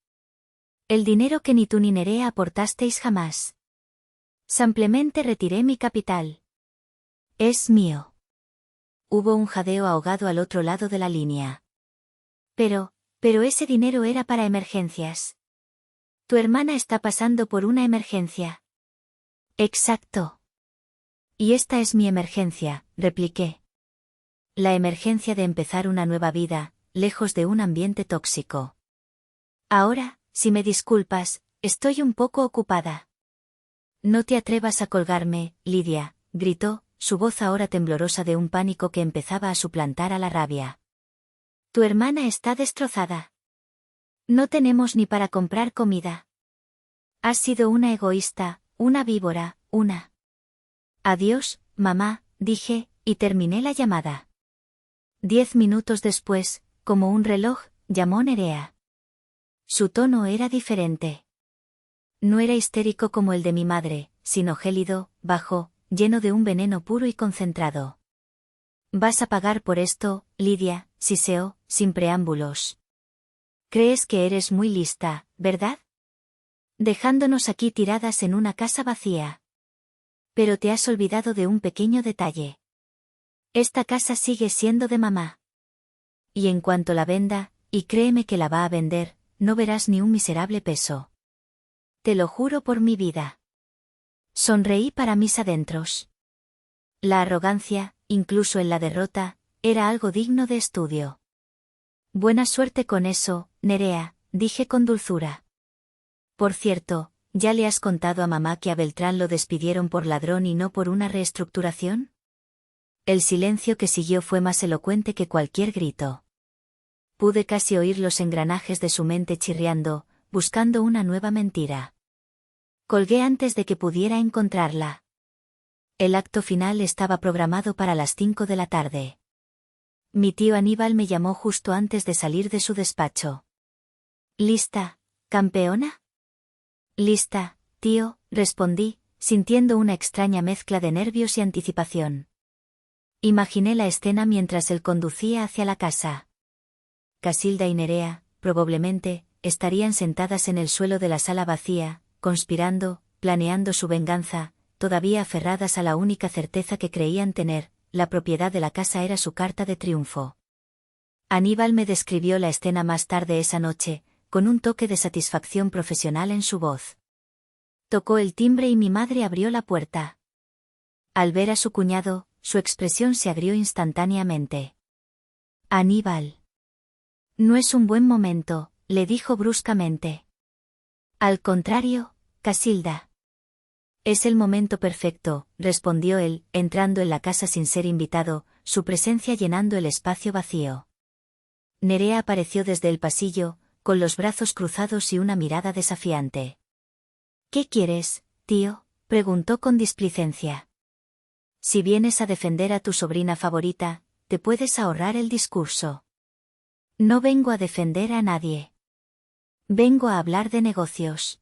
El dinero que ni tú ni Nerea aportasteis jamás. Simplemente retiré mi capital. Es mío. Hubo un jadeo ahogado al otro lado de la línea. Pero ese dinero era para emergencias. Tu hermana está pasando por una emergencia. Exacto. Y esta es mi emergencia, repliqué. La emergencia de empezar una nueva vida, lejos de un ambiente tóxico. Ahora, si me disculpas, estoy un poco ocupada. No te atrevas a colgarme, Lidia, gritó, su voz ahora temblorosa de un pánico que empezaba a suplantar a la rabia. Tu hermana está destrozada. No tenemos ni para comprar comida. Has sido una egoísta, una víbora, una. Adiós, mamá, dije, y terminé la llamada. 10 minutos después, como un reloj, llamó Nerea. Su tono era diferente. No era histérico como el de mi madre, sino gélido, bajo, lleno de un veneno puro y concentrado. Vas a pagar por esto, Lidia, siseó, sin preámbulos. Crees que eres muy lista, ¿verdad? Dejándonos aquí tiradas en una casa vacía. Pero te has olvidado de un pequeño detalle. Esta casa sigue siendo de mamá. Y en cuanto la venda, y créeme que la va a vender, no verás ni un miserable peso. Te lo juro por mi vida. Sonreí para mis adentros. La arrogancia, incluso en la derrota, era algo digno de estudio. Buena suerte con eso, Nerea, dije con dulzura. Por cierto, ¿ya le has contado a mamá que a Beltrán lo despidieron por ladrón y no por una reestructuración? El silencio que siguió fue más elocuente que cualquier grito. Pude casi oír los engranajes de su mente chirriando, buscando una nueva mentira. Colgué antes de que pudiera encontrarla. El acto final estaba programado para las 5 de la tarde. Mi tío Aníbal me llamó justo antes de salir de su despacho. ¿Lista, campeona? Lista, tío, respondí, sintiendo una extraña mezcla de nervios y anticipación. Imaginé la escena mientras él conducía hacia la casa. Casilda y Nerea, probablemente, estarían sentadas en el suelo de la sala vacía, conspirando, planeando su venganza, todavía aferradas a la única certeza que creían tener: la propiedad de la casa era su carta de triunfo. Aníbal me describió la escena más tarde esa noche, con un toque de satisfacción profesional en su voz. Tocó el timbre y mi madre abrió la puerta. Al ver a su cuñado, su expresión se agrió instantáneamente. Aníbal. No es un buen momento, le dijo bruscamente. Al contrario, Casilda. Es el momento perfecto, respondió él, entrando en la casa sin ser invitado, su presencia llenando el espacio vacío. Nerea apareció desde el pasillo, con los brazos cruzados y una mirada desafiante. ¿Qué quieres, tío?, preguntó con displicencia. Si vienes a defender a tu sobrina favorita, te puedes ahorrar el discurso. No vengo a defender a nadie. Vengo a hablar de negocios.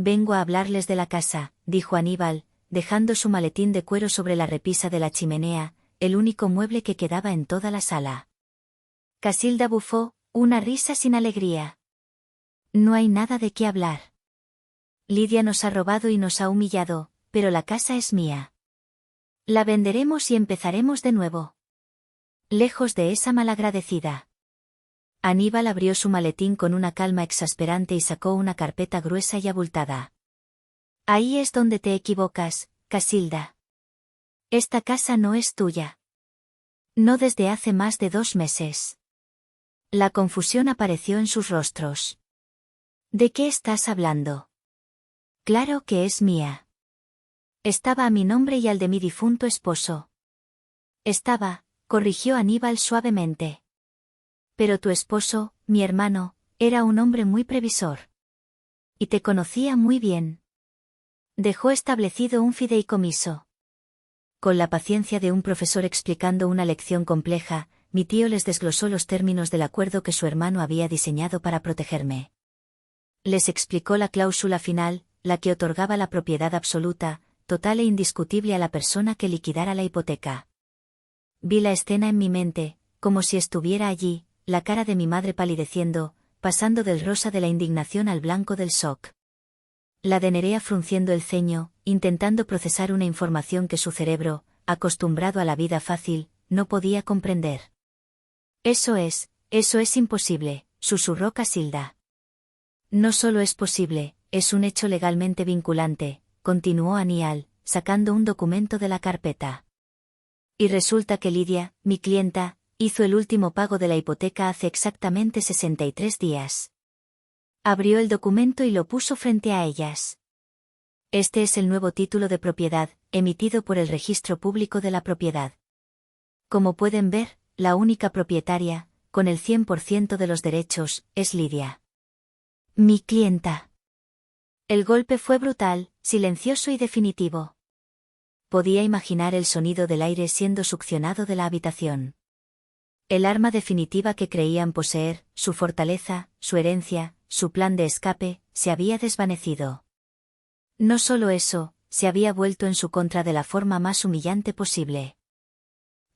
Vengo a hablarles de la casa, dijo Aníbal, dejando su maletín de cuero sobre la repisa de la chimenea, el único mueble que quedaba en toda la sala. Casilda bufó, una risa sin alegría. No hay nada de qué hablar. Lidia nos ha robado y nos ha humillado, pero la casa es mía. La venderemos y empezaremos de nuevo. Lejos de esa malagradecida. Aníbal abrió su maletín con una calma exasperante y sacó una carpeta gruesa y abultada. Ahí es donde te equivocas, Casilda. Esta casa no es tuya. No desde hace más de 2 meses. La confusión apareció en sus rostros. ¿De qué estás hablando? Claro que es mía. Estaba a mi nombre y al de mi difunto esposo. Estaba, corrigió Aníbal suavemente. Pero tu esposo, mi hermano, era un hombre muy previsor. Y te conocía muy bien. Dejó establecido un fideicomiso. Con la paciencia de un profesor explicando una lección compleja, mi tío les desglosó los términos del acuerdo que su hermano había diseñado para protegerme. Les explicó la cláusula final, la que otorgaba la propiedad absoluta, total e indiscutible a la persona que liquidara la hipoteca. Vi la escena en mi mente, como si estuviera allí, la cara de mi madre palideciendo, pasando del rosa de la indignación al blanco del shock. La de Nerea frunciendo el ceño, intentando procesar una información que su cerebro, acostumbrado a la vida fácil, no podía comprender. Eso es imposible, susurró Casilda. No solo es posible, es un hecho legalmente vinculante, continuó Aníbal, sacando un documento de la carpeta. Y resulta que Lidia, mi clienta, hizo el último pago de la hipoteca hace exactamente 63 días. Abrió el documento y lo puso frente a ellas. Este es el nuevo título de propiedad, emitido por el Registro Público de la Propiedad. Como pueden ver, la única propietaria, con el 100% de los derechos, es Lidia. Mi clienta. El golpe fue brutal, silencioso y definitivo. Podía imaginar el sonido del aire siendo succionado de la habitación. El arma definitiva que creían poseer, su fortaleza, su herencia, su plan de escape, se había desvanecido. No solo eso, se había vuelto en su contra de la forma más humillante posible.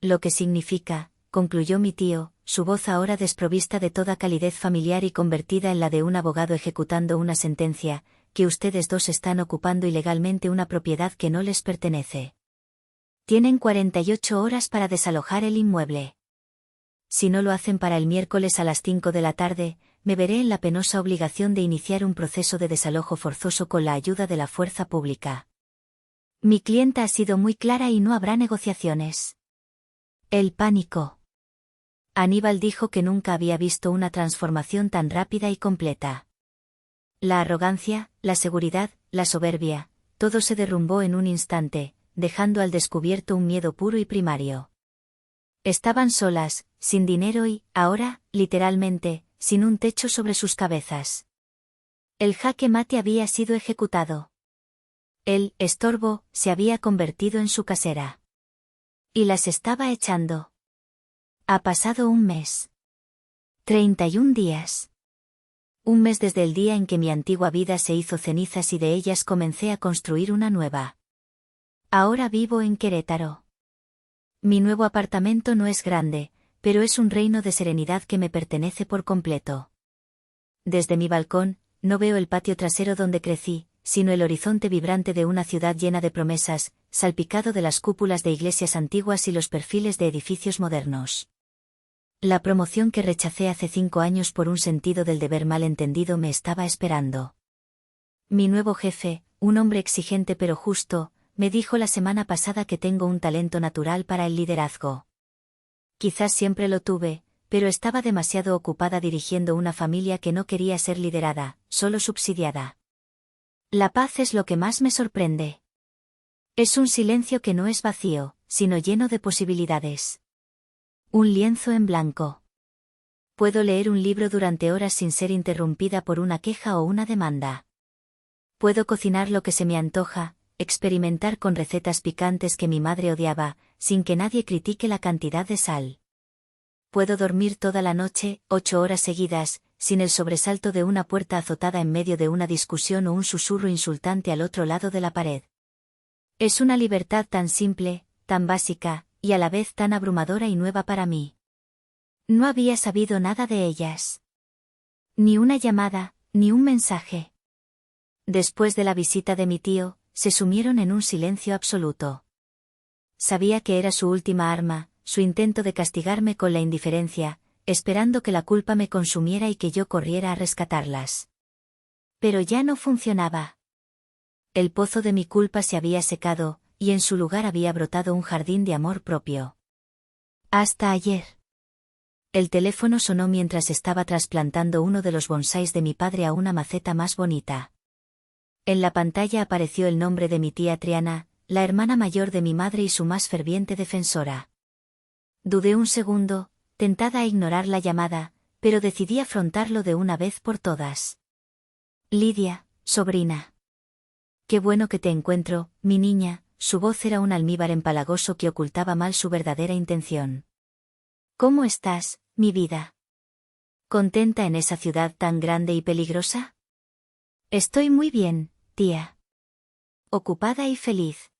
Lo que significa, concluyó mi tío, su voz ahora desprovista de toda calidez familiar y convertida en la de un abogado ejecutando una sentencia, que ustedes dos están ocupando ilegalmente una propiedad que no les pertenece. Tienen 48 horas para desalojar el inmueble. Si no lo hacen para el miércoles a las 5 de la tarde, me veré en la penosa obligación de iniciar un proceso de desalojo forzoso con la ayuda de la fuerza pública. Mi clienta ha sido muy clara y no habrá negociaciones. El pánico. Aníbal dijo que nunca había visto una transformación tan rápida y completa. La arrogancia, la seguridad, la soberbia, todo se derrumbó en un instante, dejando al descubierto un miedo puro y primario. Estaban solas, sin dinero y, ahora, literalmente, sin un techo sobre sus cabezas. El jaque mate había sido ejecutado. El estorbo se había convertido en su casera. Y las estaba echando. Ha pasado un mes. 31 días. Un mes desde el día en que mi antigua vida se hizo cenizas y de ellas comencé a construir una nueva. Ahora vivo en Querétaro. Mi nuevo apartamento no es grande, pero es un reino de serenidad que me pertenece por completo. Desde mi balcón, no veo el patio trasero donde crecí, sino el horizonte vibrante de una ciudad llena de promesas, salpicado de las cúpulas de iglesias antiguas y los perfiles de edificios modernos. La promoción que rechacé hace 5 años por un sentido del deber mal entendido me estaba esperando. Mi nuevo jefe, un hombre exigente pero justo, me dijo la semana pasada que tengo un talento natural para el liderazgo. Quizás siempre lo tuve, pero estaba demasiado ocupada dirigiendo una familia que no quería ser liderada, solo subsidiada. La paz es lo que más me sorprende. Es un silencio que no es vacío, sino lleno de posibilidades. Un lienzo en blanco. Puedo leer un libro durante horas sin ser interrumpida por una queja o una demanda. Puedo cocinar lo que se me antoja, experimentar con recetas picantes que mi madre odiaba, sin que nadie critique la cantidad de sal. Puedo dormir toda la noche, 8 horas seguidas, sin el sobresalto de una puerta azotada en medio de una discusión o un susurro insultante al otro lado de la pared. Es una libertad tan simple, tan básica, y a la vez tan abrumadora y nueva para mí. No había sabido nada de ellas. Ni una llamada, ni un mensaje. Después de la visita de mi tío, se sumieron en un silencio absoluto. Sabía que era su última arma, su intento de castigarme con la indiferencia, esperando que la culpa me consumiera y que yo corriera a rescatarlas. Pero ya no funcionaba. El pozo de mi culpa se había secado, y en su lugar había brotado un jardín de amor propio. Hasta ayer. El teléfono sonó mientras estaba trasplantando uno de los bonsáis de mi padre a una maceta más bonita. En la pantalla apareció el nombre de mi tía Triana, la hermana mayor de mi madre y su más ferviente defensora. Dudé un segundo, tentada a ignorar la llamada, pero decidí afrontarlo de una vez por todas. Lidia, sobrina. Qué bueno que te encuentro, mi niña. Su voz era un almíbar empalagoso que ocultaba mal su verdadera intención. ¿Cómo estás, mi vida? ¿Contenta en esa ciudad tan grande y peligrosa? Estoy muy bien, tía. Ocupada y feliz.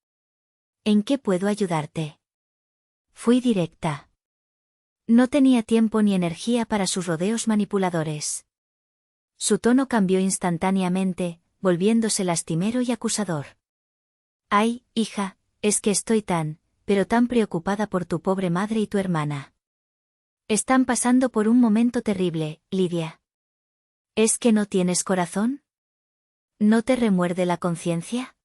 ¿En qué puedo ayudarte? Fui directa. No tenía tiempo ni energía para sus rodeos manipuladores. Su tono cambió instantáneamente, volviéndose lastimero y acusador. Ay, hija, es que estoy pero tan preocupada por tu pobre madre y tu hermana. Están pasando por un momento terrible, Lidia. ¿Es que no tienes corazón? ¿No te remuerde la conciencia?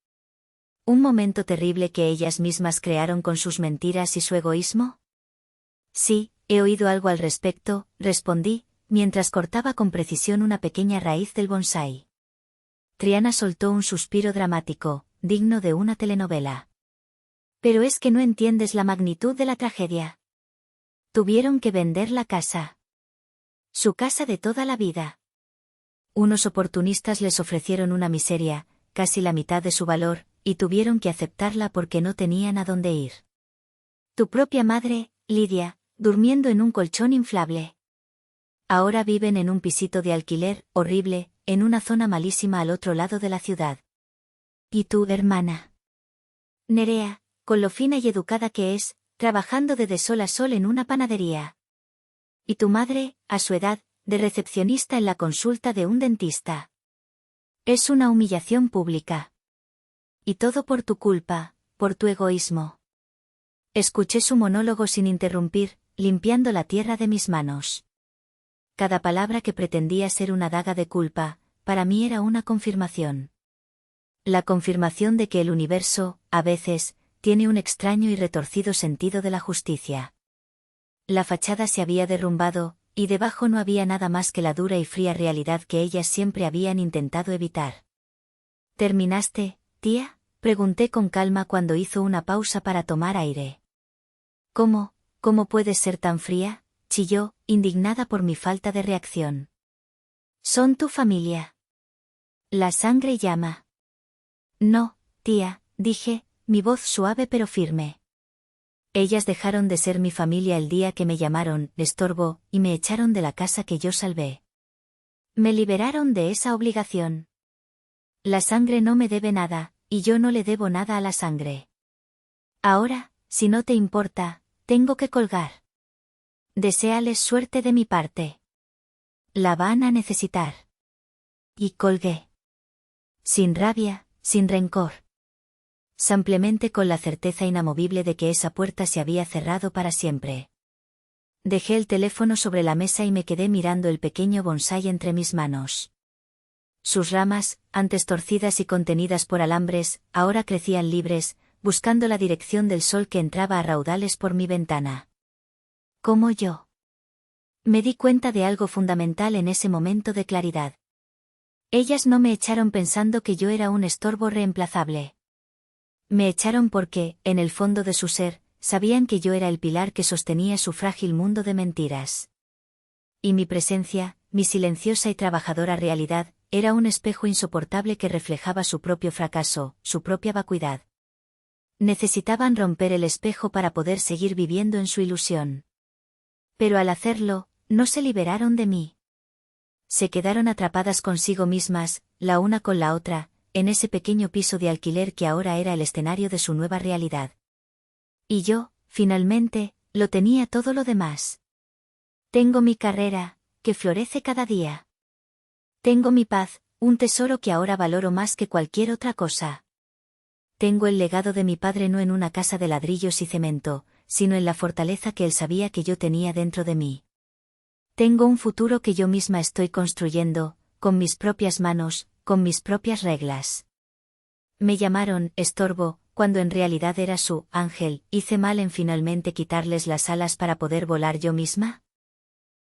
¿Un momento terrible que ellas mismas crearon con sus mentiras y su egoísmo? Sí, he oído algo al respecto, respondí, mientras cortaba con precisión una pequeña raíz del bonsái. Triana soltó un suspiro dramático, digno de una telenovela. Pero es que no entiendes la magnitud de la tragedia. Tuvieron que vender la casa. Su casa de toda la vida. Unos oportunistas les ofrecieron una miseria, casi la mitad de su valor, y tuvieron que aceptarla porque no tenían a dónde ir. Tu propia madre, Lidia, durmiendo en un colchón inflable. Ahora viven en un pisito de alquiler, horrible, en una zona malísima al otro lado de la ciudad. ¿Y tu hermana? Nerea, con lo fina y educada que es, trabajando de sol a sol en una panadería. Y tu madre, a su edad, de recepcionista en la consulta de un dentista. Es una humillación pública. Y todo por tu culpa, por tu egoísmo. Escuché su monólogo sin interrumpir, limpiando la tierra de mis manos. Cada palabra que pretendía ser una daga de culpa, para mí era una confirmación. La confirmación de que el universo, a veces, tiene un extraño y retorcido sentido de la justicia. La fachada se había derrumbado, y debajo no había nada más que la dura y fría realidad que ellas siempre habían intentado evitar. ¿Terminaste, tía?, pregunté con calma cuando hizo una pausa para tomar aire. ¿Cómo puedes ser tan fría?, chilló, indignada por mi falta de reacción. Son tu familia. La sangre llama. No, tía, dije, mi voz suave pero firme. Ellas dejaron de ser mi familia el día que me llamaron estorbo y me echaron de la casa que yo salvé. Me liberaron de esa obligación. La sangre no me debe nada, y yo no le debo nada a la sangre. Ahora, si no te importa, tengo que colgar. Deséales suerte de mi parte. La van a necesitar. Y colgué. Sin rabia, sin rencor. Simplemente con la certeza inamovible de que esa puerta se había cerrado para siempre. Dejé el teléfono sobre la mesa y me quedé mirando el pequeño bonsái entre mis manos. Sus ramas, antes torcidas y contenidas por alambres, ahora crecían libres, buscando la dirección del sol que entraba a raudales por mi ventana. Como yo. Me di cuenta de algo fundamental en ese momento de claridad. Ellas no me echaron pensando que yo era un estorbo reemplazable. Me echaron porque, en el fondo de su ser, sabían que yo era el pilar que sostenía su frágil mundo de mentiras. Y mi presencia, mi silenciosa y trabajadora realidad, era un espejo insoportable que reflejaba su propio fracaso, su propia vacuidad. Necesitaban romper el espejo para poder seguir viviendo en su ilusión. Pero al hacerlo, no se liberaron de mí. Se quedaron atrapadas consigo mismas, la una con la otra, en ese pequeño piso de alquiler que ahora era el escenario de su nueva realidad. Y yo, finalmente, lo tenía todo lo demás. Tengo mi carrera, que florece cada día. Tengo mi paz, un tesoro que ahora valoro más que cualquier otra cosa. Tengo el legado de mi padre no en una casa de ladrillos y cemento, sino en la fortaleza que él sabía que yo tenía dentro de mí. Tengo un futuro que yo misma estoy construyendo, con mis propias manos, con mis propias reglas. Me llamaron estorbo, cuando en realidad era su ángel. ¿Hice mal en finalmente quitarles las alas para poder volar yo misma?